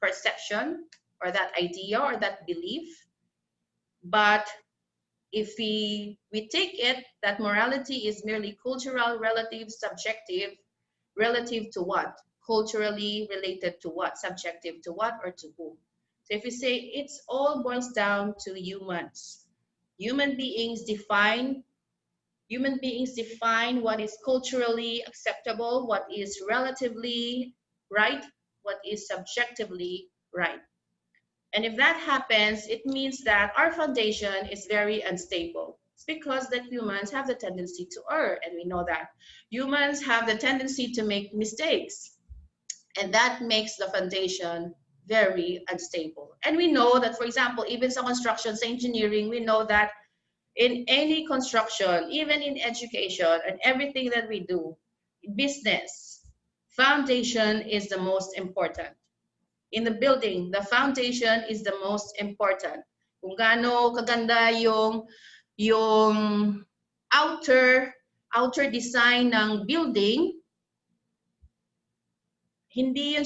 perception or that idea or that belief. But if we take it that morality is merely cultural, relative, subjective, relative to what? Culturally related to what? Subjective to what or to whom? So if we say it's all boils down to humans. Human beings define what is culturally acceptable, what is relatively right, what is subjectively right. And if that happens, it means that our foundation is very unstable. It's because that humans have the tendency to err, and we know that. Humans have the tendency to make mistakes, and that makes the foundation very unstable. And we know that, for example, even some construction, engineering, we know that in any construction, even in education and everything that we do, business, foundation is the most important. In the building, the foundation is the most important. Kung gaano kaganda yung outer design ng building, hindi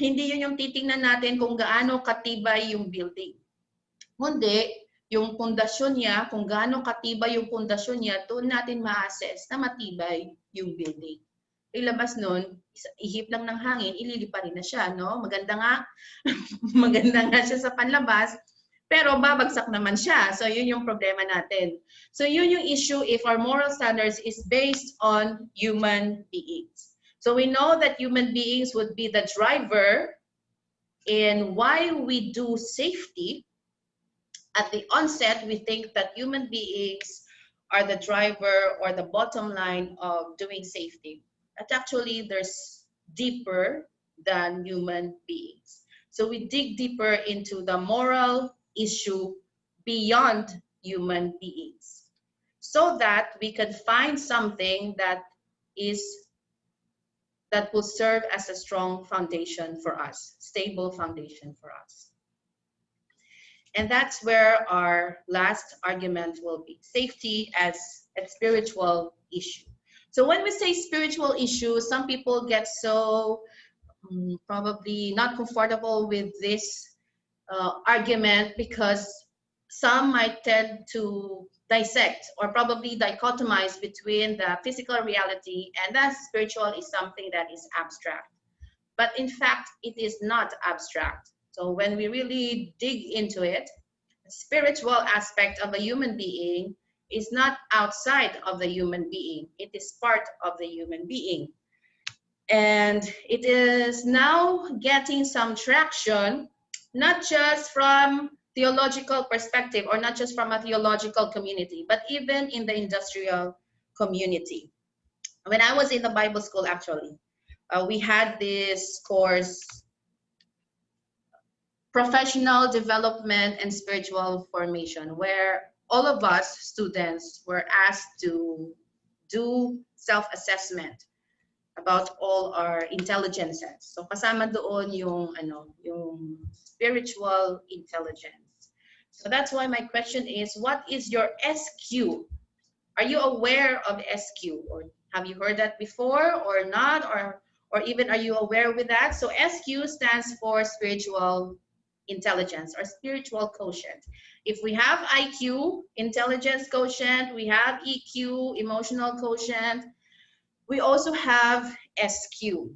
yun yung titingnan natin kung gaano katibay yung building. Kundi yung pundasyon niya, kung gaano katibay yung pundasyon niya, doon natin ma-assess na matibay yung building. Ilabas nun, ihip lang ng hangin, ililipa rin na siya, no? Maganda nga siya sa panlabas, pero babagsak naman siya. So yun yung problema natin. So yun yung issue if our moral standards is based on human beings. So we know that human beings would be the driver in why we do safety. At the onset, we think that human beings are the driver or the bottom line of doing safety. But actually, there's deeper than human beings. So we dig deeper into the moral issue beyond human beings so that we can find something that will serve as a strong foundation for us, stable foundation for us. And that's where our last argument will be, safety as a spiritual issue. So when we say spiritual issue, some people get so probably not comfortable with this argument because some might tend to dissect or probably dichotomize between the physical reality and that spiritual is something that is abstract. But in fact, it is not abstract. So when we really dig into it, the spiritual aspect of a human being is not outside of the human being. It is part of the human being. And it is now getting some traction, not just from theological perspective or not just from a theological community, but even in the industrial community. When I was in the Bible school, actually, we had this course, Professional Development and Spiritual Formation, where all of us students were asked to do self-assessment about all our intelligences. So kasama doon yung yung spiritual intelligence. So that's why my question is, what is your SQ? Are you aware of SQ, or have you heard that before or not, or even are you aware with that? So SQ stands for spiritual intelligence or spiritual quotient. If we have IQ, intelligence quotient, we have EQ, emotional quotient, we also have SQ.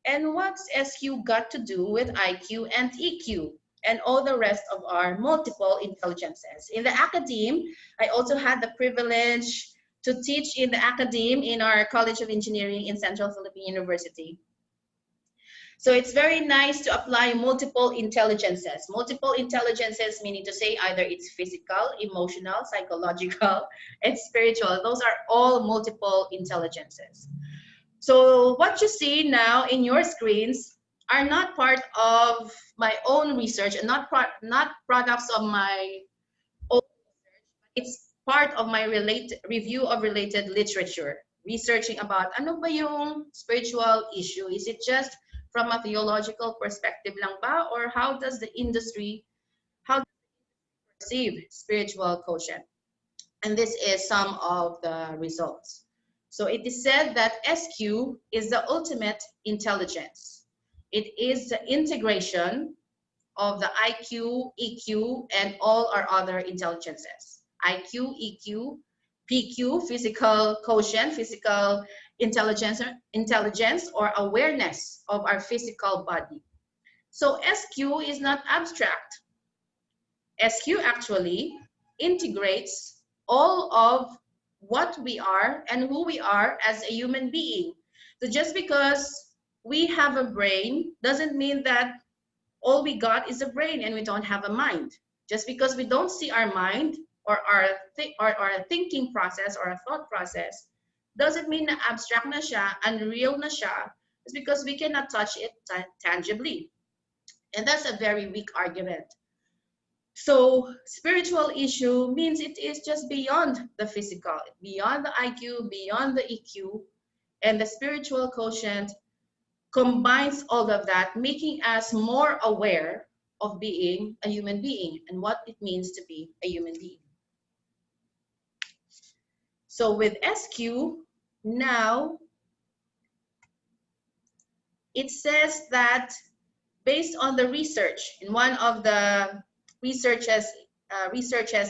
And what's SQ got to do with IQ and EQ and all the rest of our multiple intelligences? In the academe, I also had the privilege to teach in the academe in our College of Engineering in Central Philippine University. So it's very nice to apply multiple intelligences. Multiple intelligences meaning to say either it's physical, emotional, psychological, and spiritual. Those are all multiple intelligences. So what you see now in your screens are not part of my own research and not products of my own research. It's part of my review of related literature, researching about ano ba yung spiritual issue. Is it just from a theological perspective lang ba, or how does the industry perceive spiritual quotient? And this is some of the results. So it is said that SQ is the ultimate intelligence. It is the integration of the IQ, EQ, and all our other intelligences. IQ, EQ, PQ, physical quotient, physical intelligence or awareness of our physical body. So SQ is not abstract. SQ actually integrates all of what we are and who we are as a human being. So just because we have a brain doesn't mean that all we got is a brain and we don't have a mind. Just because we don't see our mind or our thinking process or our thought process doesn't mean na abstract na siya, unreal na siya. It's because we cannot touch it tangibly. And that's a very weak argument. So spiritual issue means it is just beyond the physical, beyond the IQ, beyond the EQ, and the spiritual quotient combines all of that, making us more aware of being a human being and what it means to be a human being. So with SQ, now it says that based on the research in one of the researchers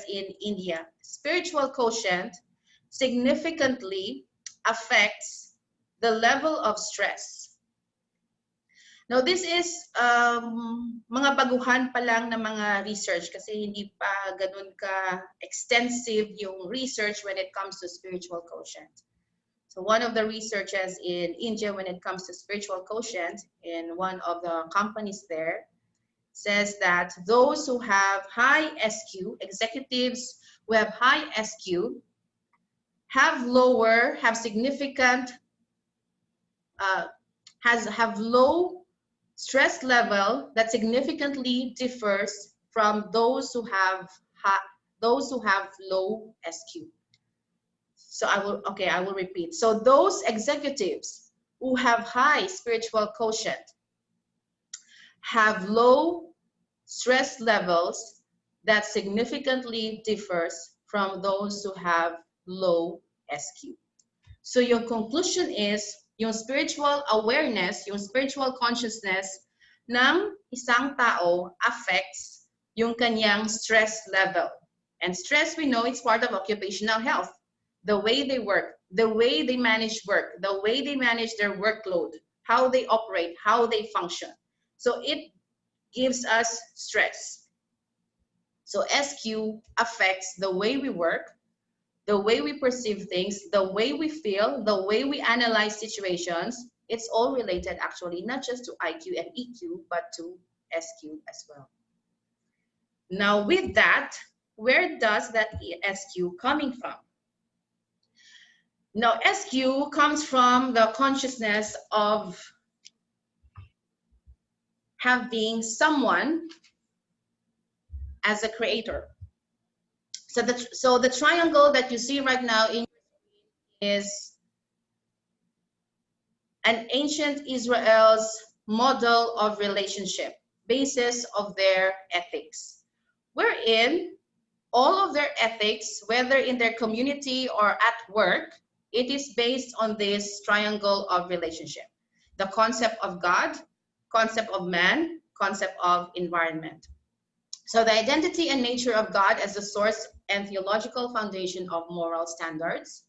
in India, spiritual quotient significantly affects the level of stress. Now this is mga baguhan pa lang na mga research kasi hindi pa ganun ka extensive yung research when it comes to spiritual quotient. So one of the researchers in India when it comes to spiritual quotient in one of the companies there says that those who have high SQ, executives who have high SQ, have significant, have low stress level that significantly differs from those who have low SQ. So I will repeat. So those executives who have high spiritual quotient have low stress levels that significantly differs from those who have low SQ. So your conclusion is yung spiritual awareness, yung spiritual consciousness ng isang tao affects yung kanyang stress level. And stress, we know it's part of occupational health. The way they work, the way they manage work, the way they manage their workload, how they operate, how they function. So it gives us stress. So SQ affects the way we work, the way we perceive things, the way we feel, the way we analyze situations. It's all related actually, not just to IQ and EQ, but to SQ as well. Now with that, where does that SQ coming from? Now SQ comes from the consciousness of having someone as a creator. So the triangle that you see right now is and ancient Israel's model of relationship, basis of their ethics, wherein all of their ethics, whether in their community or at work, it is based on this triangle of relationship. The concept of God, concept of man, concept of environment. So the identity and nature of God as the source and theological foundation of moral standards,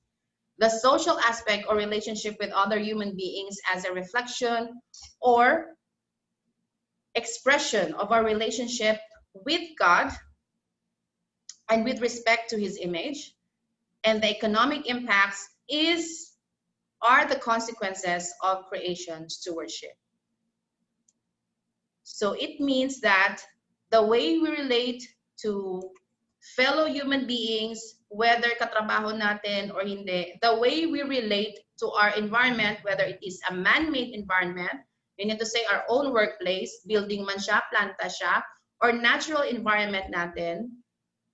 the social aspect or relationship with other human beings as a reflection or expression of our relationship with God and with respect to his image, and the economic impacts are the consequences of creation stewardship. So it means that the way we relate to fellow human beings, whether katrabaho natin or hindi, the way we relate to our environment, whether it is a man-made environment, we need to say our own workplace, building man siya, planta siya, or natural environment natin,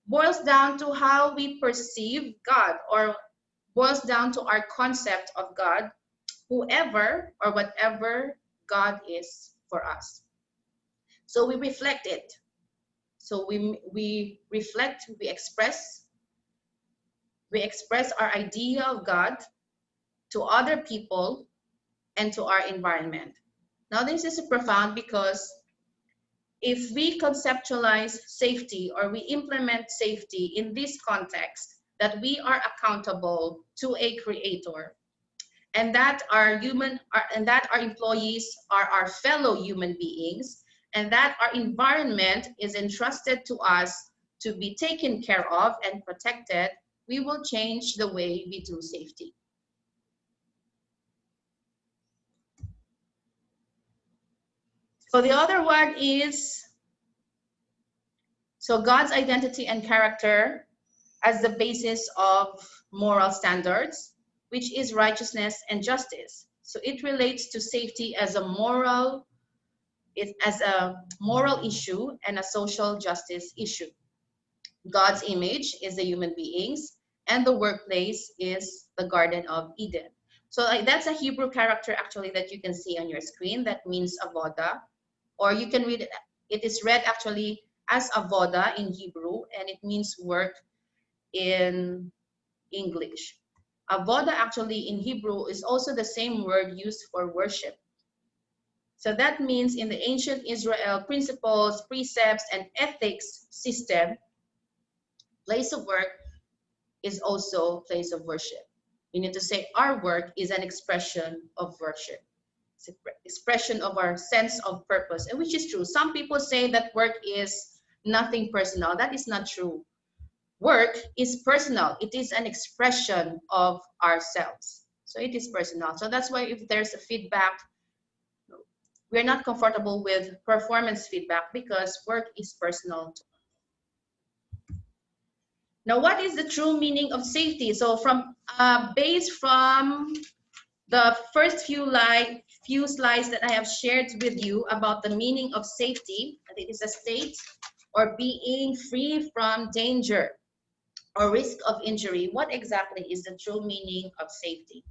boils down to how we perceive God, or boils down to our concept of God, whoever or whatever God is for us. So we reflect it. So we reflect, we express our idea of God to other people and to our environment. Now this is profound because if we conceptualize safety or we implement safety in this context, that we are accountable to a creator, and that our employees are our fellow human beings, and that our environment is entrusted to us to be taken care of and protected, we will change the way we do safety. So the other one is, so God's identity and character as the basis of moral standards, which is righteousness and justice. So it relates to safety as a moral issue and a social justice issue. God's image is the human beings, and the workplace is the Garden of Eden. So that's a Hebrew character actually that you can see on your screen. That means avoda, or you can read it. It is read actually as avoda in Hebrew, and it means work in English. Avoda actually in Hebrew is also the same word used for worship. So that means in the ancient Israel, principles, precepts, and ethics system, place of work is also place of worship. You need to say our work is an expression of worship. It's an expression of our sense of purpose, and which is true. Some people say that work is nothing personal. That is not true. Work is personal. It is an expression of ourselves. So it is personal. So that's why if there's a feedback, we're not comfortable with performance feedback because work is personal. Now, what is the true meaning of safety? So based from the first few slides that I have shared with you about the meaning of safety, that it is a state or being free from danger or risk of injury. What exactly is the true meaning of safety?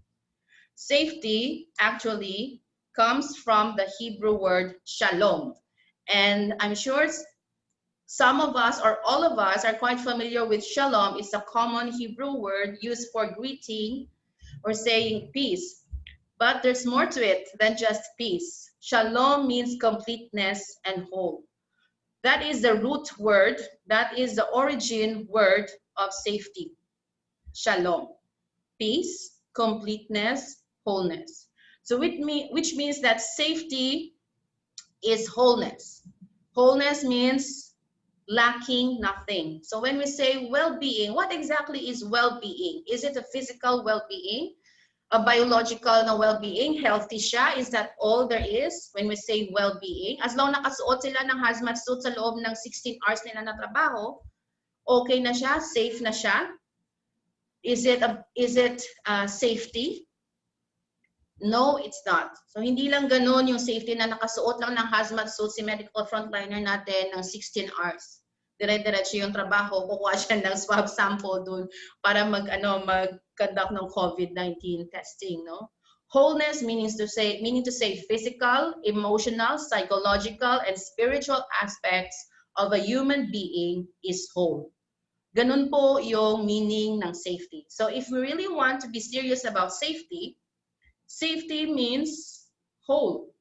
Safety actually comes from the Hebrew word shalom. And I'm sure some of us or all of us are quite familiar with shalom. It's a common Hebrew word used for greeting or saying peace. But there's more to it than just peace. Shalom means completeness and whole. That is the root word, that is the origin word of safety. Shalom. Peace, completeness, wholeness. So which means that safety is wholeness. Wholeness means lacking nothing. So when we say well-being, what exactly is well-being? Is it a physical well-being? A biological na well-being? Healthy siya? Is that all there is when we say well-being? As long nakasuot sila ng hazmat suit sa loob ng 16 hours nila na trabaho, okay na siya? Safe na siya? Is it safety? No, it's not. So hindi lang ganun yung safety na nakasuot lang ng hazmat suit si medical frontliner natin ng 16 hours. Dire-diretso yung trabaho, kukuha siya ng swab sample dun para mag-conduct ng COVID-19 testing, no? Wholeness meaning to say physical, emotional, psychological, and spiritual aspects of a human being is whole. Ganun po yung meaning ng safety. So if we really want to be serious about safety, safety means whole.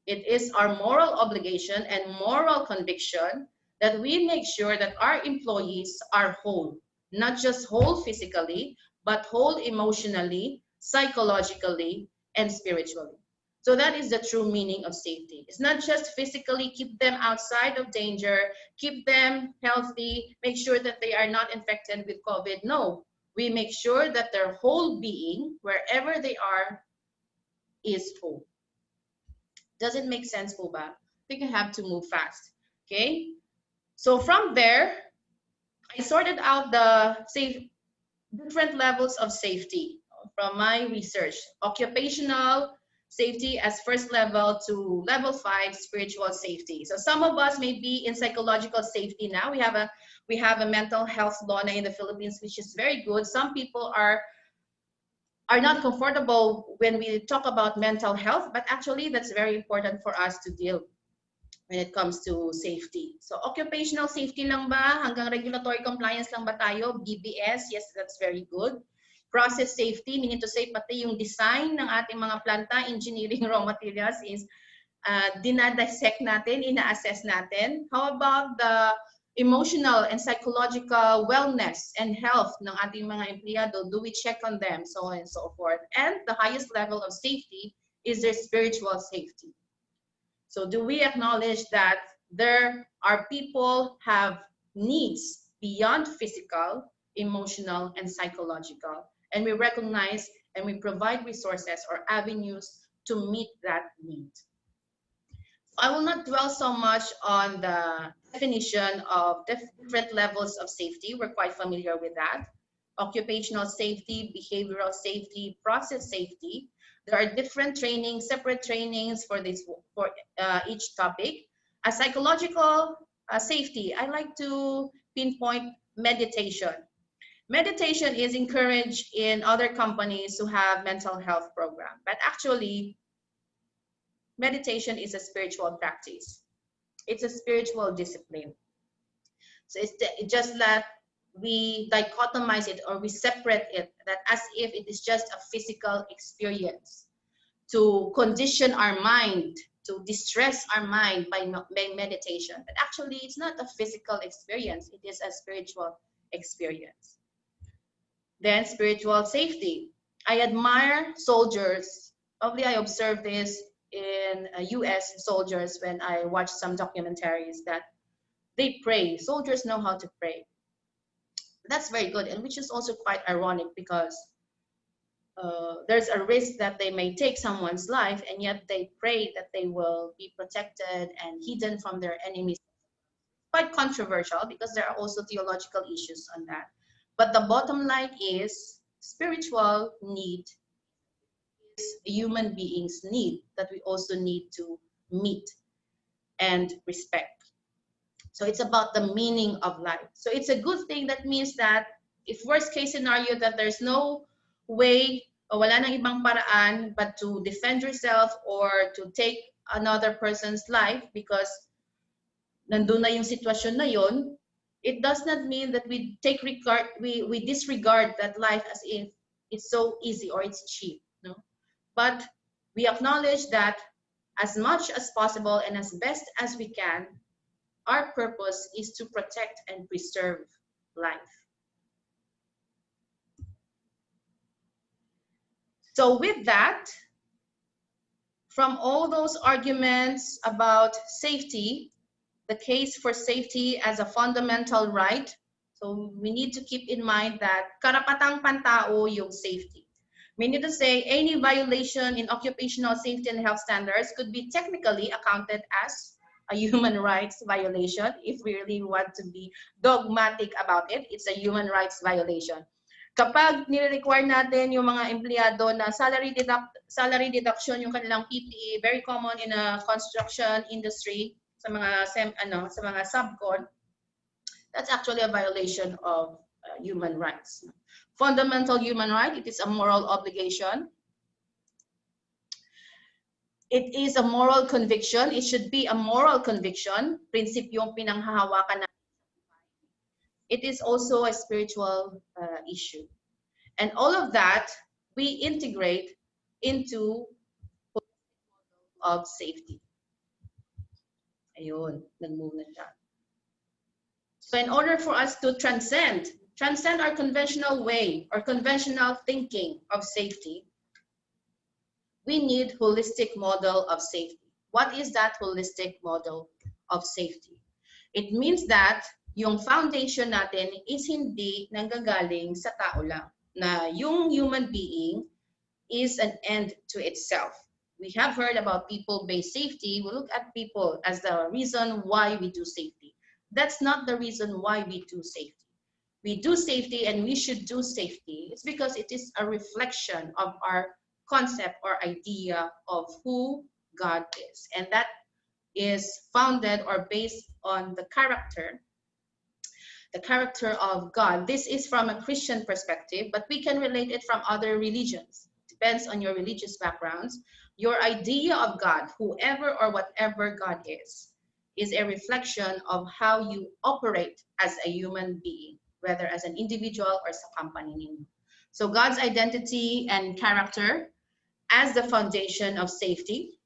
It is our moral obligation and moral conviction that we make sure that our employees are whole, not just whole physically, but whole emotionally, psychologically, and spiritually. So that is the true meaning of safety. It's not just physically keep them outside of danger, keep them healthy, make sure that they are not infected with COVID. No, we make sure that their whole being, wherever they are, is whole. Does it make sense po ba? I think I have to move fast. Okay? So from there, I sorted out the different levels of safety from my research. Occupational safety as first level to level 5 spiritual safety. So some of us may be in psychological safety now. We have a mental health law in the Philippines, which is very good. Some people are not comfortable when we talk about mental health, but actually that's very important for us to deal when it comes to safety. So occupational safety lang ba? Hanggang regulatory compliance lang ba tayo? BBS, yes, that's very good. Process safety, meaning to say pati yung design ng ating mga planta, engineering raw materials is dinadissect natin, ina-assess natin. How about the emotional and psychological wellness and health ng ating mga empleyado? Do we check on them? So on and so forth. And the highest level of safety is their spiritual safety. So do we acknowledge that there are people have needs beyond physical, emotional, and psychological, and we recognize and we provide resources or avenues to meet that need. I will not dwell so much on the definition of different levels of safety. We're quite familiar with that. Occupational safety, behavioral safety, process safety. There are different trainings, separate trainings for each topic. A psychological safety, I like to pinpoint meditation. Meditation is encouraged in other companies who have mental health program, but actually, meditation is a spiritual practice. It's a spiritual discipline. So it's just that we dichotomize it or we separate it that as if it is just a physical experience to condition our mind, to distress our mind by meditation. But actually, it's not a physical experience. It is a spiritual experience. Then spiritual safety. I admire soldiers. Probably I observed this in US soldiers when I watched some documentaries that they pray. Soldiers know how to pray. That's very good, and which is also quite ironic because there's a risk that they may take someone's life, and yet they pray that they will be protected and hidden from their enemies. Quite controversial because there are also theological issues on that. But the bottom line is spiritual need is a human being's need that we also need to meet and respect. So it's about the meaning of life. So it's a good thing. That means that if worst case scenario that there's no way o wala nang ibang paraan but to defend yourself or to take another person's life because nandun na yung sitwasyon na yon, it does not mean that we disregard that life as if it's so easy or it's cheap. No? But we acknowledge that as much as possible and as best as we can, our purpose is to protect and preserve life. So with that, from all those arguments about safety, the case for safety as a fundamental right, so we need to keep in mind that karapatang pantao yung safety. Meaning to say, any violation in occupational safety and health standards could be technically accounted as a human rights violation. If we really want to be dogmatic about it, it's a human rights violation. Kapag nire-require natin yung mga empleyado na salary deduction yung kanilang PPE, very common in a construction industry sa mga subcon, that's actually a violation of human rights. Fundamental human right, it is a moral obligation. It is a moral conviction. It should be a moral conviction. Prinsipyong pinanghahawakan natin. It is also a spiritual issue. And all of that, we integrate into of safety. Ayun, nag-move na siya. So in order for us to transcend our conventional way or conventional thinking of safety, we need holistic model of safety. What is that holistic model of safety? It means that yung foundation natin is hindi nanggagaling sa tao lang, na yung human being is an end to itself. We have heard about people-based safety. We look at people as the reason why we do safety. That's not the reason why we do safety. We do safety and we should do safety. It's because it is a reflection of our concept or idea of who God is. And that is founded or based on the character of God. This is from a Christian perspective, but we can relate it from other religions. Depends on your religious backgrounds. Your idea of God, whoever or whatever God is a reflection of how you operate as a human being, whether as an individual or sa company ninyo. So God's identity and character as the foundation of safety.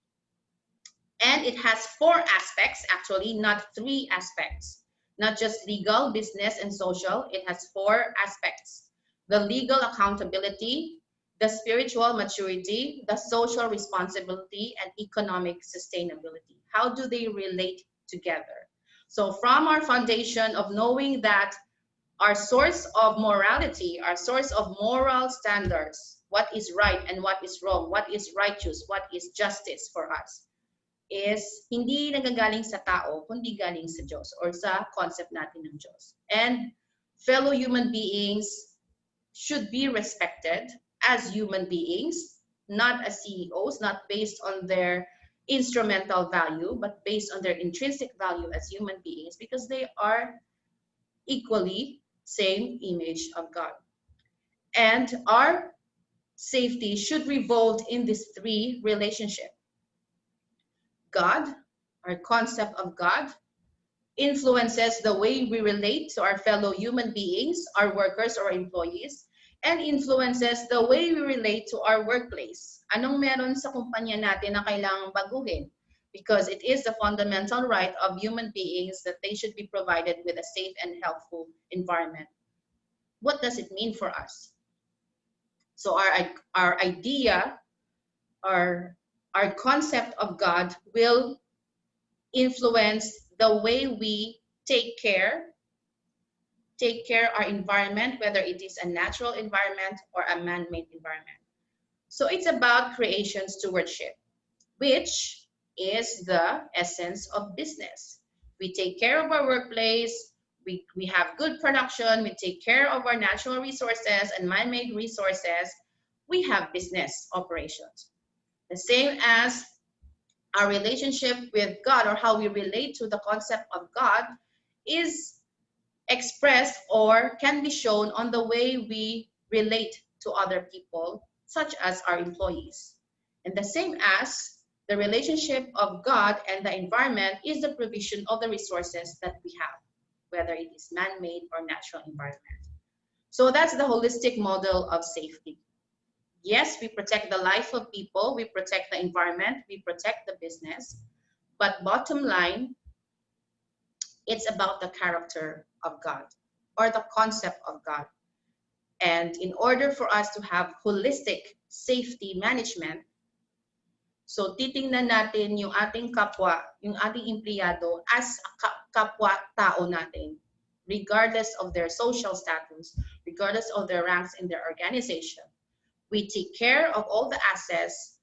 And it has 4 aspects, actually, not 3 aspects. Not just legal, business, and social. It has 4 aspects. The legal accountability, the spiritual maturity, the social responsibility, and economic sustainability. How do they relate together? So from our foundation of knowing that our source of morality, our source of moral standards, what is right and what is wrong, what is righteous, what is justice for us, is hindi nagagaling sa tao, kundi galing sa Diyos or sa concept natin ng Diyos. And fellow human beings should be respected as human beings, not as CEOs, not based on their instrumental value, but based on their intrinsic value as human beings, because they are equally same image of God. And our safety should revolve in these 3 relationships. God, our concept of God, influences the way we relate to our fellow human beings, our workers or employees, and influences the way we relate to our workplace. Anong meron sa kumpanya natin na kailangang baguhin? Because it is the fundamental right of human beings that they should be provided with a safe and healthful environment. What does it mean for us? So our idea, our concept of God will influence the way we take care our environment, whether it is a natural environment or a man-made environment. So it's about creation stewardship, which is the essence of business. We take care of our workplace, we have good production, we take care of our natural resources and man-made resources, we have business operations. The same as our relationship with God, or how we relate to the concept of God, is expressed or can be shown on the way we relate to other people, such as our employees. And the same as the relationship of God and the environment is the provision of the resources that we have, whether it is man-made or natural environment. So that's the holistic model of safety. Yes, we protect the life of people, we protect the environment, we protect the business, but bottom line, it's about the character of God or the concept of God. And in order for us to have holistic safety management, so titingnan natin yung ating kapwa, yung ating empleyado as kapwa-tao natin, regardless of their social status, regardless of their ranks in their organization. We take care of all the assets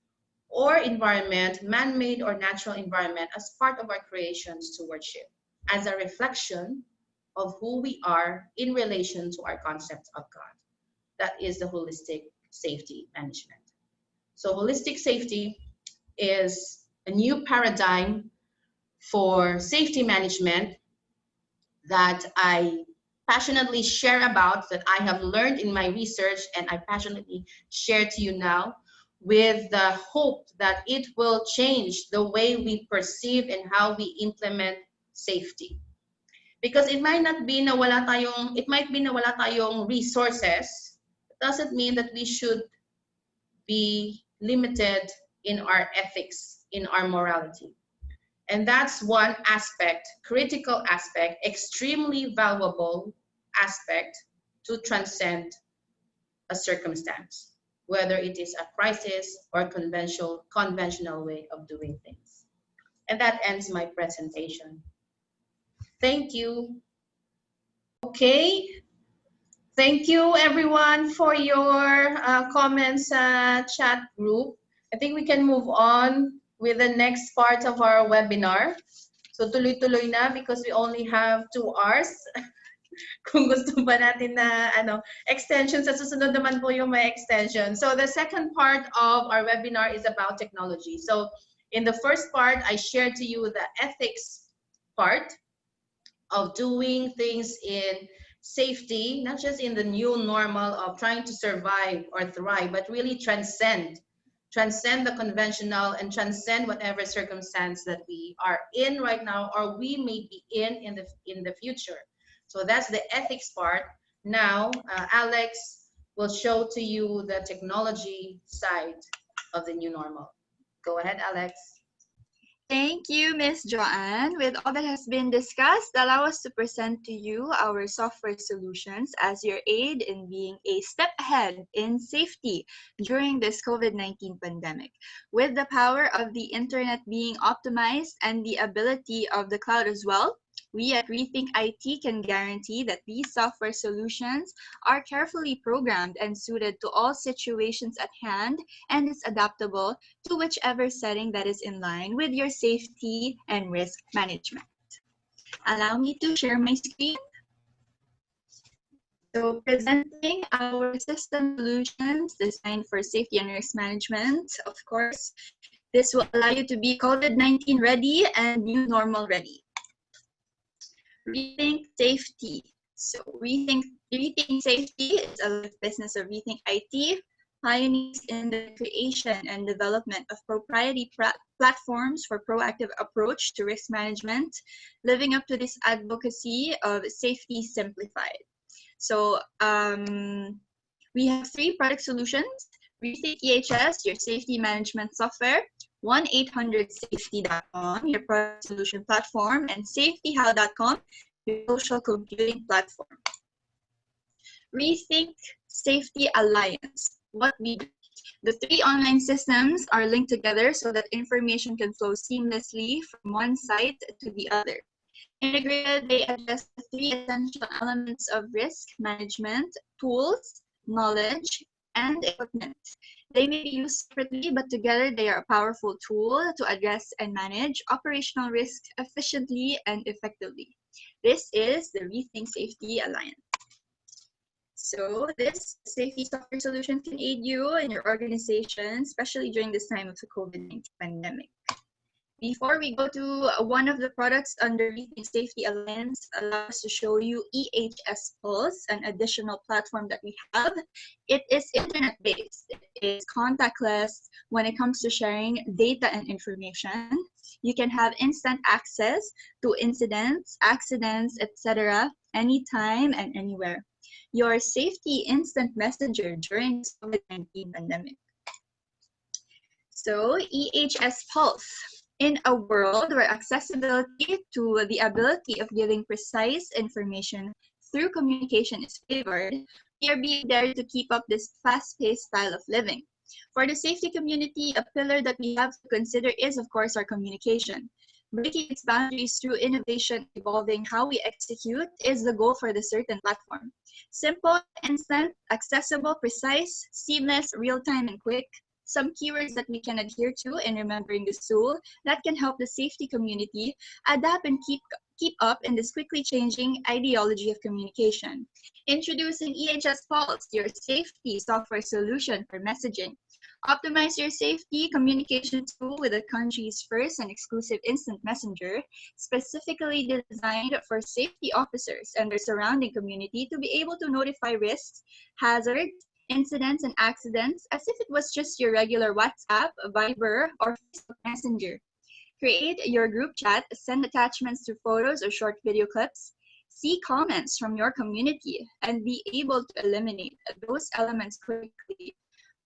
or environment, man-made or natural environment, as part of our creation stewardship, as a reflection of who we are in relation to our concept of God. That is the holistic safety management. So holistic safety is a new paradigm for safety management that I passionately share about, that I have learned in my research, and I passionately share to you now. with the hope that it will change the way we perceive and how we implement safety. Because it might be na wala tayong resources. It doesn't mean that we should be limited in our ethics, in our morality. And that's one aspect, critical aspect, extremely valuable aspect to transcend a circumstance, whether it is a crisis or conventional way of doing things. And that ends my presentation. Thank you. Okay. Thank you everyone for your comments chat group. I think we can move on with the next part of our webinar. So tuloy-tuloy na because we only have 2 hours. Kung gusto ba natin na extension, sa susunod naman po yung may extension. So the second part of our webinar is about technology. So in the first part, I shared to you the ethics part of doing things in safety, not just in the new normal of trying to survive or thrive, but really transcend the conventional and transcend whatever circumstance that we are in right now or we may be in the future. So that's the ethics part. Now, Alex will show to you the technology side of the new normal. Go ahead, Alex. Thank you, Ms. Joanne. With all that has been discussed, allow us to present to you our software solutions as your aid in being a step ahead in safety during this COVID-19 pandemic. With the power of the internet being optimized and the ability of the cloud as well, we at Rethink IT can guarantee that these software solutions are carefully programmed and suited to all situations at hand and is adaptable to whichever setting that is in line with your safety and risk management. Allow me to share my screen. So presenting our system solutions designed for safety and risk management, of course, this will allow you to be COVID-19 ready and new normal ready. Rethink safety. So Rethink Safety is a live business of Rethink IT, pioneers in the creation and development of proprietary platforms for proactive approach to risk management, living up to this advocacy of safety simplified. So we have 3 product solutions: Rethink EHS, your safety management software; 1-800-SAFETY.com, your product solution platform; and SafetyHow.com, your social computing platform. Rethink Safety Alliance. What we do. The 3 online systems are linked together so that information can flow seamlessly from one site to the other. Integrated, they address the 3 essential elements of risk management: tools, knowledge, and equipment. They may be used separately, but together they are a powerful tool to address and manage operational risk efficiently and effectively. This is the Rethink Safety Alliance. So this safety software solution can aid you in your organization, especially during this time of the COVID-19 pandemic. Before we go to one of the products under Rethink Safety Alliance, allow us to show you EHS Pulse, an additional platform that we have. It is internet-based. It is contactless when it comes to sharing data and information. You can have instant access to incidents, accidents, etc. anytime and anywhere. Your safety instant messenger during this COVID-19 pandemic. So EHS Pulse. In a world where accessibility to the ability of giving precise information through communication is favored, we are being dared to keep up this fast-paced style of living. For the safety community, a pillar that we have to consider is, of course, our communication. Breaking its boundaries through innovation, evolving how we execute is the goal for the certain platform. Simple, instant, accessible, precise, seamless, real-time, and quick. Some keywords that we can adhere to in remembering this tool that can help the safety community adapt and keep up in this quickly changing ideology of communication. Introducing EHS Pulse, your safety software solution for messaging. Optimize your safety communication tool with the country's first and exclusive instant messenger, specifically designed for safety officers and their surrounding community to be able to notify risks, hazards, incidents and accidents as if it was just your regular WhatsApp, Viber, or Facebook Messenger. Create your group chat, send attachments to photos or short video clips, see comments from your community, and be able to eliminate those elements quickly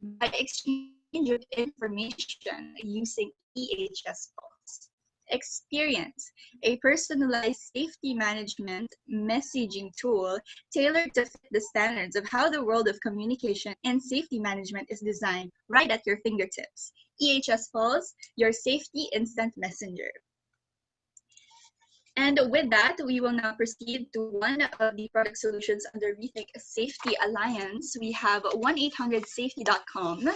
by exchange of information using EHS calls. Experience, a personalized safety management messaging tool tailored to fit the standards of how the world of communication and safety management is designed right at your fingertips. EHS Pulse, your safety instant messenger. And with that, we will now proceed to one of the product solutions under Rethink Safety Alliance. We have 1-800-SAFETY.com.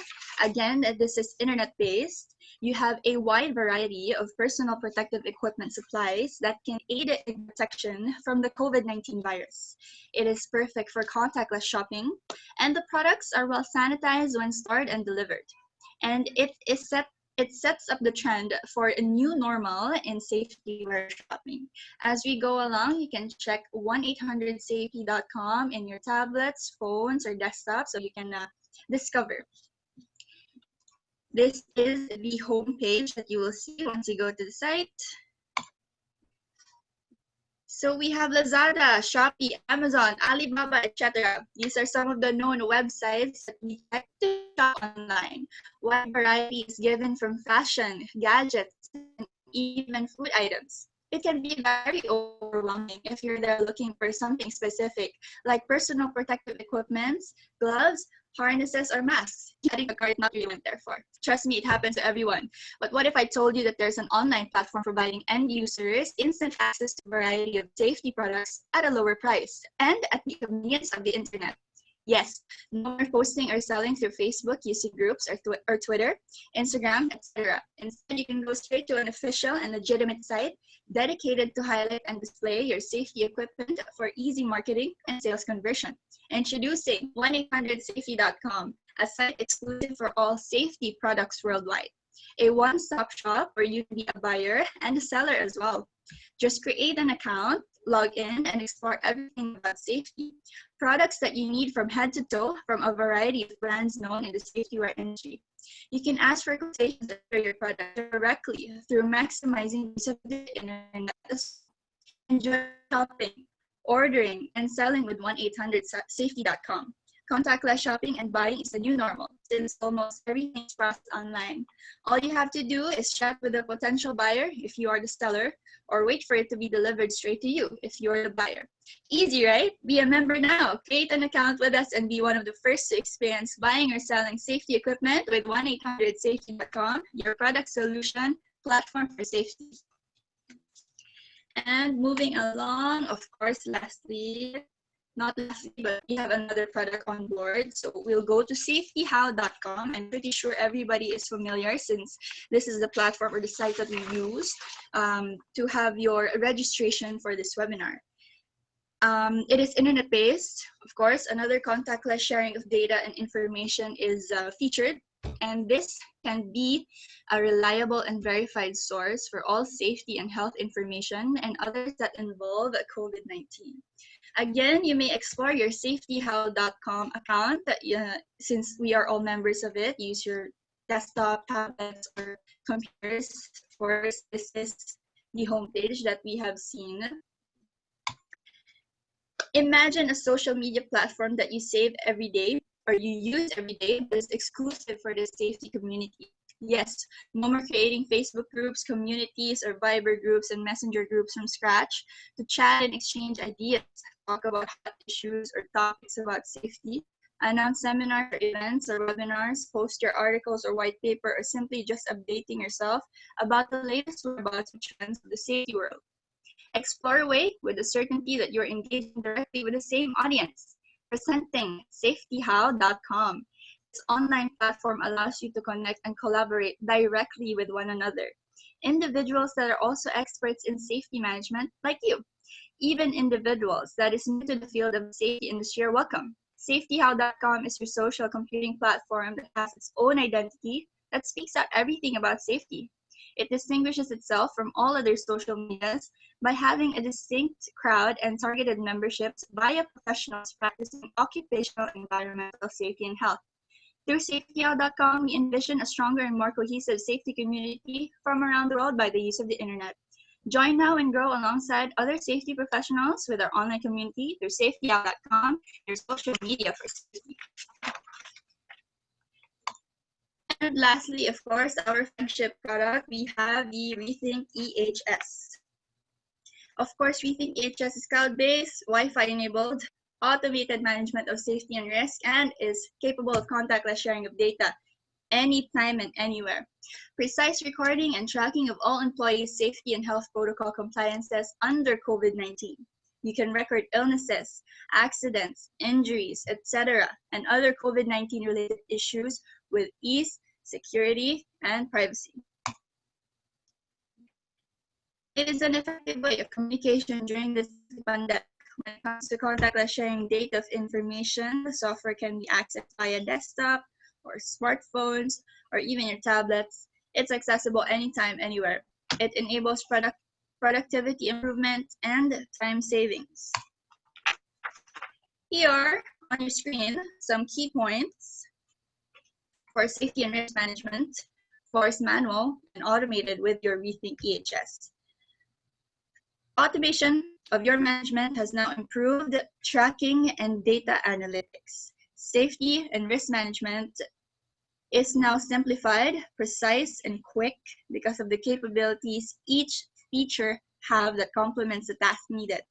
Again, this is internet-based. You have a wide variety of personal protective equipment supplies that can aid in protection from the COVID-19 virus. It is perfect for contactless shopping, and the products are well sanitized when stored and delivered. And it sets up the trend for a new normal in safety ware shopping. As we go along, you can check 1-800-SAFETY.com in your tablets, phones, or desktops so you can discover. This is the home page that you will see once you go to the site. So we have Lazada, Shopee, Amazon, Alibaba, etc. These are some of the known websites that we like to shop online. Wide variety is given from fashion, gadgets, and even food items. It can be very overwhelming if you're there looking for something specific, like personal protective equipment, gloves, harnesses, or masks. Adding a cart not really went there for. Trust me, it happens to everyone. But what if I told you that there's an online platform providing end users instant access to a variety of safety products at a lower price and at the convenience of the internet? Yes, no more posting or selling through Facebook, using groups or Twitter, Instagram, etc. Instead, you can go straight to an official and legitimate site dedicated to highlight and display your safety equipment for easy marketing and sales conversion. Introducing 1-800-SAFETY.com, a site exclusive for all safety products worldwide. A one-stop shop where you can be a buyer and a seller as well. Just create an account, log in, and explore everything about safety. Products that you need from head to toe from a variety of brands known in the safety wear industry. You can ask for quotations for your product directly through maximizing use of the internet. Enjoy shopping, ordering, and selling with 1-800-SAFETY.com. Contactless shopping and buying is the new normal since almost everything is processed online. All you have to do is chat with a potential buyer if you are the seller, or wait for it to be delivered straight to you if you are the buyer. Easy, right? Be a member now. Create an account with us and be one of the first to experience buying or selling safety equipment with 1-800-SAFETY.com, your product solution platform for safety. And moving along, of course, not lastly, but we have another product on board. So we'll go to safetyhow.com. I'm pretty sure everybody is familiar since this is the platform or the site that we use to have your registration for this webinar. It is internet-based. Of course, another contactless sharing of data and information is featured. And this can be a reliable and verified source for all safety and health information and others that involve COVID-19. Again, you may explore your safetyhow.com account since we are all members of it. Use your desktop, tablets, or computers. Of course, this is the homepage that we have seen. Imagine a social media platform that you save every day or you use every day that is exclusive for the safety community. Yes, no more creating Facebook groups, communities, or Viber groups and Messenger groups from scratch to chat and exchange ideas, talk about hot issues or topics about safety, announce seminars or events or webinars, post your articles or white paper, or simply just updating yourself about the latest whereabouts and trends of the safety world. Explore a way with the certainty that you're engaging directly with the same audience. Presenting safetyhow.com. This online platform allows you to connect and collaborate directly with one another. Individuals that are also experts in safety management, like you. Even individuals that is new to the field of the safety industry are welcome. Safetyhow.com is your social computing platform that has its own identity that speaks out everything about safety. It distinguishes itself from all other social medias by having a distinct crowd and targeted memberships via professionals practicing occupational environmental safety and health. Through safetyout.com, we envision a stronger and more cohesive safety community from around the world by the use of the internet. Join now and grow alongside other safety professionals with our online community through safetyout.com, your social media for safety. And lastly, of course, our flagship product, we have the Rethink EHS. Of course, Rethink EHS is cloud-based, Wi-Fi enabled, automated management of safety and risk, and is capable of contactless sharing of data anytime and anywhere. Precise recording and tracking of all employees' safety and health protocol compliances under COVID-19. You can record illnesses, accidents, injuries, etc., and other COVID-19 related issues with ease, security, and privacy. It is an effective way of communication during this pandemic. When it comes to contactless sharing data of information, the software can be accessed via desktop or smartphones or even your tablets. It's accessible anytime, anywhere. It enables productivity improvement and time savings. Here on your screen, some key points for safety and risk management, force manual and automated with your Rethink EHS. Automation of your management has now improved tracking and data analytics. Safety and risk management is now simplified, precise, and quick because of the capabilities each feature have that complements the task needed.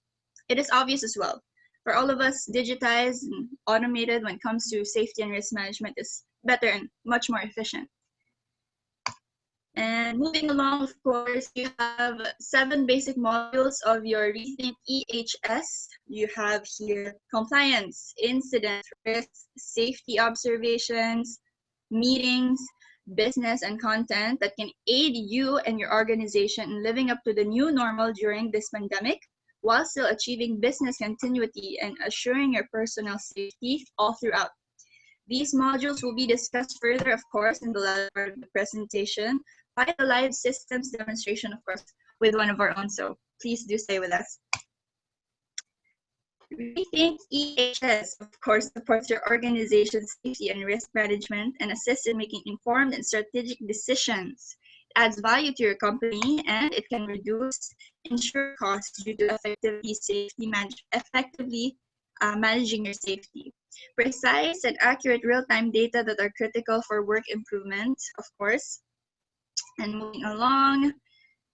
It is obvious as well. For all of us, digitized and automated when it comes to safety and risk management is better and much more efficient. And moving along, of course, you have 7 basic modules of your Rethink EHS. You have here compliance, incident risks, safety observations, meetings, business, and content that can aid you and your organization in living up to the new normal during this pandemic, while still achieving business continuity and assuring your personal safety all throughout. These modules will be discussed further, of course, in the latter part of the presentation by the live systems demonstration, of course, with one of our own. So please do stay with us. Rethink EHS, of course, supports your organization's safety and risk management and assists in making informed and strategic decisions. It adds value to your company and it can reduce insurance costs due to effectively managing your safety. Precise and accurate real-time data that are critical for work improvement, of course. And moving along,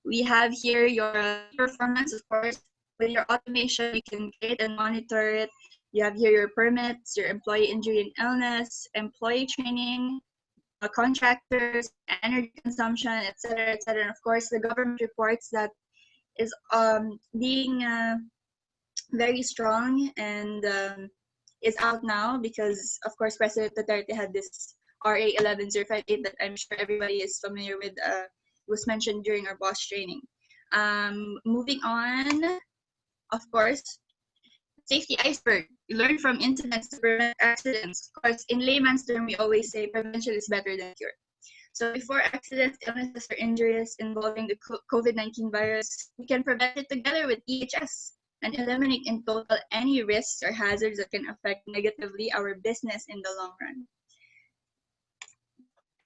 we have here your performance, of course. With your automation, you can create and monitor it. You have here your permits, your employee injury and illness, employee training, contractors, energy consumption, etc., etc. And of course, the government reports that is being very strong and is out now because, of course, President Duterte had this RA 11058 that I'm sure everybody is familiar with. Was mentioned during our boss training. Moving on, of course, safety iceberg. You learn from incidents to prevent accidents. Of course, in layman's term, we always say prevention is better than cure. So before accidents, illnesses, or injuries involving the COVID-19 virus, we can prevent it together with EHS and eliminate in total any risks or hazards that can affect negatively our business in the long run.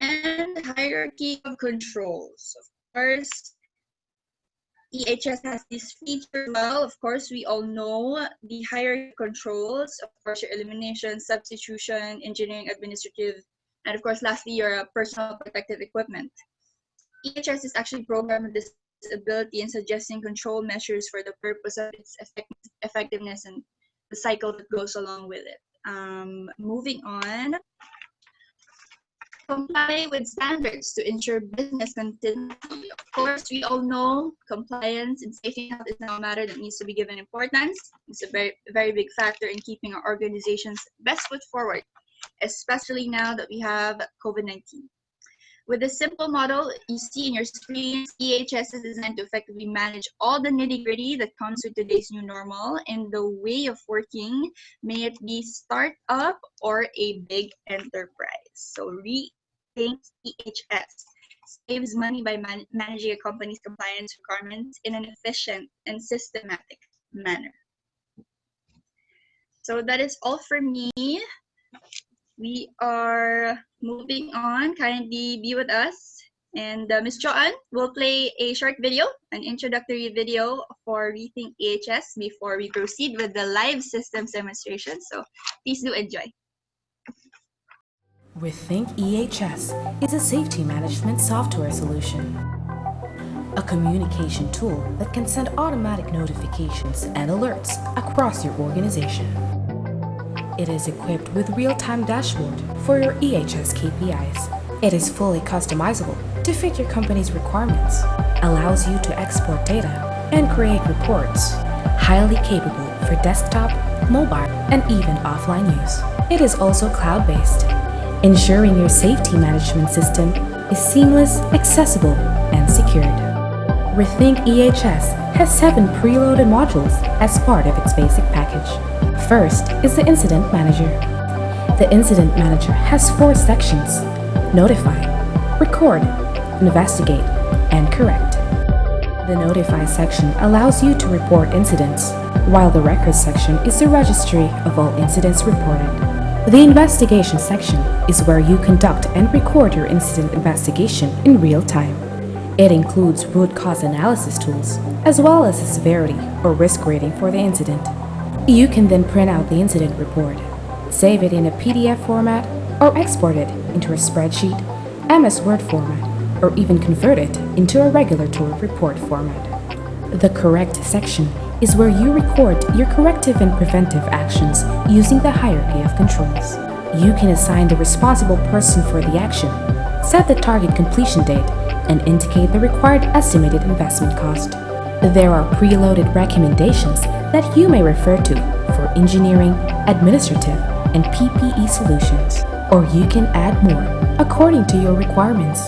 And hierarchy of controls. Of course, EHS has this feature. Well, of course, we all know the hierarchy of controls. Of course, your elimination, substitution, engineering, administrative, and of course, lastly, your personal protective equipment. EHS is actually programmed with this ability in suggesting control measures for the purpose of its effectiveness and the cycle that goes along with it. Moving on. Comply with standards to ensure business continuity. Of course, we all know compliance and safety and health is now a matter that needs to be given importance. It's a very, very big factor in keeping our organization's best foot forward, especially now that we have COVID-19. With a simple model you see in your screen, EHS is designed to effectively manage all the nitty-gritty that comes with today's new normal in the way of working, may it be startup or a big enterprise. So Rethink EHS. saves money by managing a company's compliance requirements in an efficient and systematic manner. So that is all for me. We are moving on. Kindly be with us. And Ms. Joanne will play a short video, an introductory video for Rethink EHS before we proceed with the live systems demonstration. So please do enjoy. Rethink EHS is a safety management software solution, a communication tool that can send automatic notifications and alerts across your organization. It is equipped with real-time dashboard for your EHS KPIs. It is fully customizable to fit your company's requirements, allows you to export data and create reports, highly capable for desktop, mobile, and even offline use. It is also cloud-based, ensuring your safety management system is seamless, accessible, and secured. Rethink EHS has 7 preloaded modules as part of its basic package. First is the Incident Manager. The Incident Manager has 4 sections: Notify, Record, Investigate, and Correct. The Notify section allows you to report incidents, while the Record section is the registry of all incidents reported. The Investigation section is where you conduct and record your incident investigation in real time. It includes root cause analysis tools, as well as a severity or risk rating for the incident. You can then print out the incident report, save it in a PDF format, or export it into a spreadsheet, MS Word format, or even convert it into a regulatory report format. The Correct section is where you record your corrective and preventive actions using the hierarchy of controls. You can assign the responsible person for the action, set the target completion date, and indicate the required estimated investment cost. There are preloaded recommendations that you may refer to for engineering, administrative, and PPE solutions, or you can add more according to your requirements.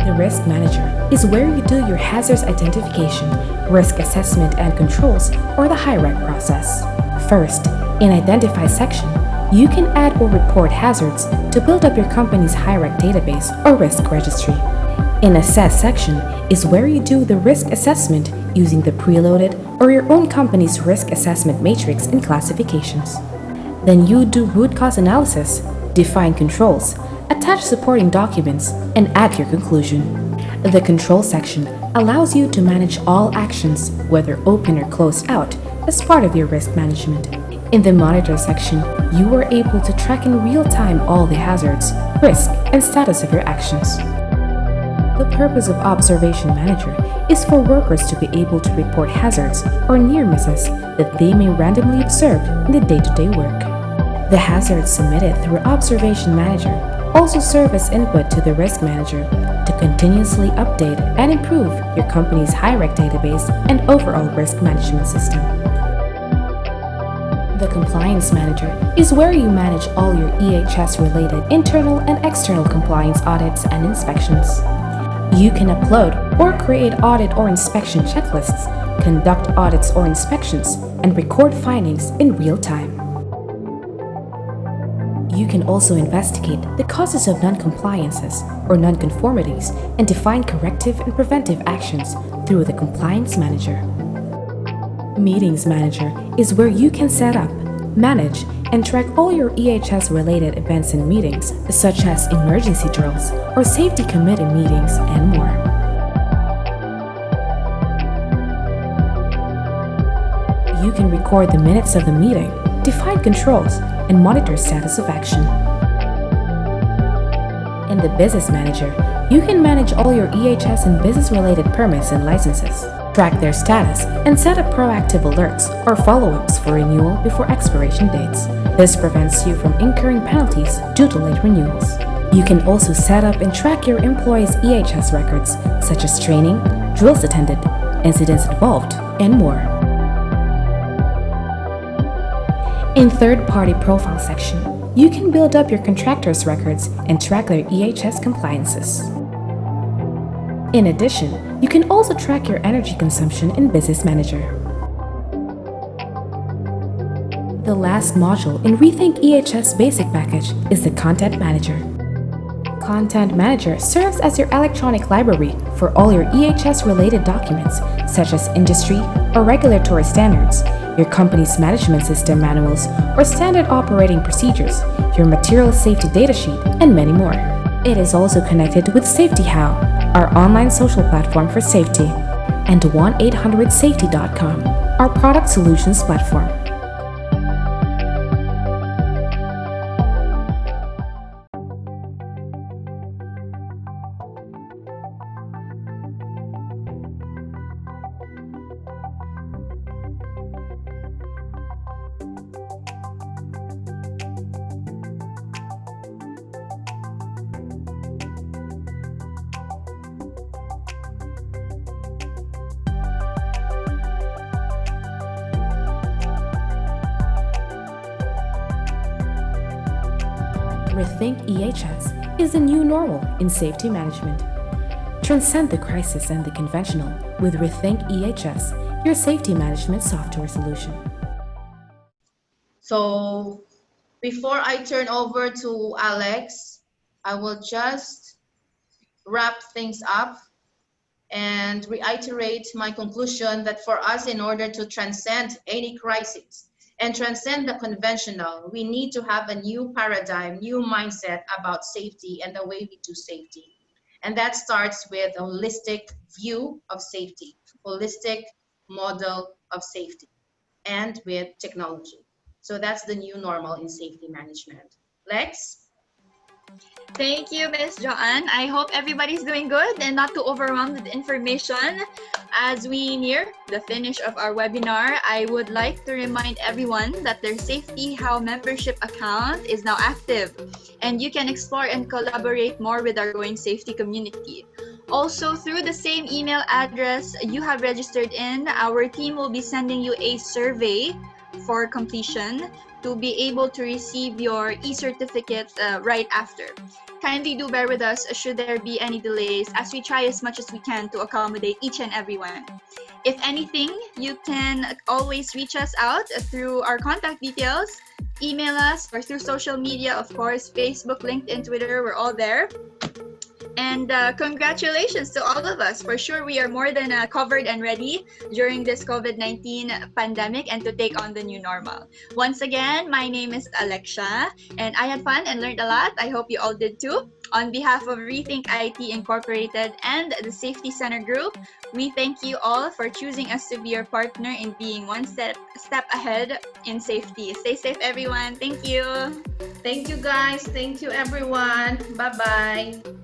The Risk Manager is where you do your hazards identification, risk assessment and controls, or the HIRAC process. First, in Identify section, you can add or report hazards to build up your company's HIRAC database or risk registry. In Assess section is where you do the risk assessment using the preloaded or your own company's risk assessment matrix and classifications. Then you do root cause analysis, define controls, attach supporting documents, and add your conclusion. The Control section allows you to manage all actions, whether open or closed out, as part of your risk management. In the Monitor section, you are able to track in real time all the hazards, risk, and status of your actions. The purpose of Observation Manager is for workers to be able to report hazards or near misses that they may randomly observe in the day-to-day work. The hazards submitted through Observation Manager also serve as input to the Risk Manager to continuously update and improve your company's HIRAC database and overall risk management system. The Compliance Manager is where you manage all your EHS-related internal and external compliance audits and inspections. You can upload or create audit or inspection checklists, conduct audits or inspections, and record findings in real time. You can also investigate the causes of non-compliances or non-conformities and define corrective and preventive actions through the Compliance Manager. Meetings Manager is where you can set up, manage, and track all your EHS-related events and meetings, such as emergency drills or safety committee meetings and more. You can record the minutes of the meeting, define controls, and monitor status of action. In the Business Manager, you can manage all your EHS and business-related permits and licenses, track their status, and set up proactive alerts or follow-ups for renewal before expiration dates. This prevents you from incurring penalties due to late renewals. You can also set up and track your employees' EHS records, such as training, drills attended, incidents involved, and more. In Third-Party Profile section, you can build up your contractors' records and track their EHS compliances. In addition, you can also track your energy consumption in Business Manager. The last module in Rethink EHS Basic Package is the Content Manager. Content Manager serves as your electronic library for all your EHS-related documents, such as industry or regulatory standards, your company's management system manuals or standard operating procedures, your material safety datasheet, and many more. It is also connected with Safety How, our online social platform for safety, and 1-800-SAFETY.com, our product solutions platform. Rethink EHS is the new normal in safety management. Transcend the crisis and the conventional with Rethink EHS, your safety management software solution. So before I turn over to Alex, I will just wrap things up and reiterate my conclusion that for us, in order to transcend any crisis and transcend the conventional, we need to have a new paradigm, new mindset about safety and the way we do safety. And that starts with a holistic view of safety, holistic model of safety, and with technology. So that's the new normal in safety management. Lex? Thank you, Ms. Joanne. I hope everybody's doing good and not too overwhelmed with information. As we near the finish of our webinar, I would like to remind everyone that their Safety How membership account is now active, and you can explore and collaborate more with our growing safety community. Also, through the same email address you have registered in, our team will be sending you a survey for completion to be able to receive your e-certificate right after. Kindly do bear with us should there be any delays, as we try as much as we can to accommodate each and everyone. If anything, you can always reach us out through our contact details, email us, or through social media, of course, Facebook, LinkedIn, Twitter, we're all there. And congratulations to all of us. For sure, we are more than covered and ready during this COVID-19 pandemic and to take on the new normal. Once again, my name is Alexia, and I had fun and learned a lot. I hope you all did too. On behalf of Rethink IT Incorporated and the Safety Center Group, we thank you all for choosing us to be your partner in being one step ahead in safety. Stay safe, everyone. Thank you. Thank you, guys. Thank you, everyone. Bye-bye.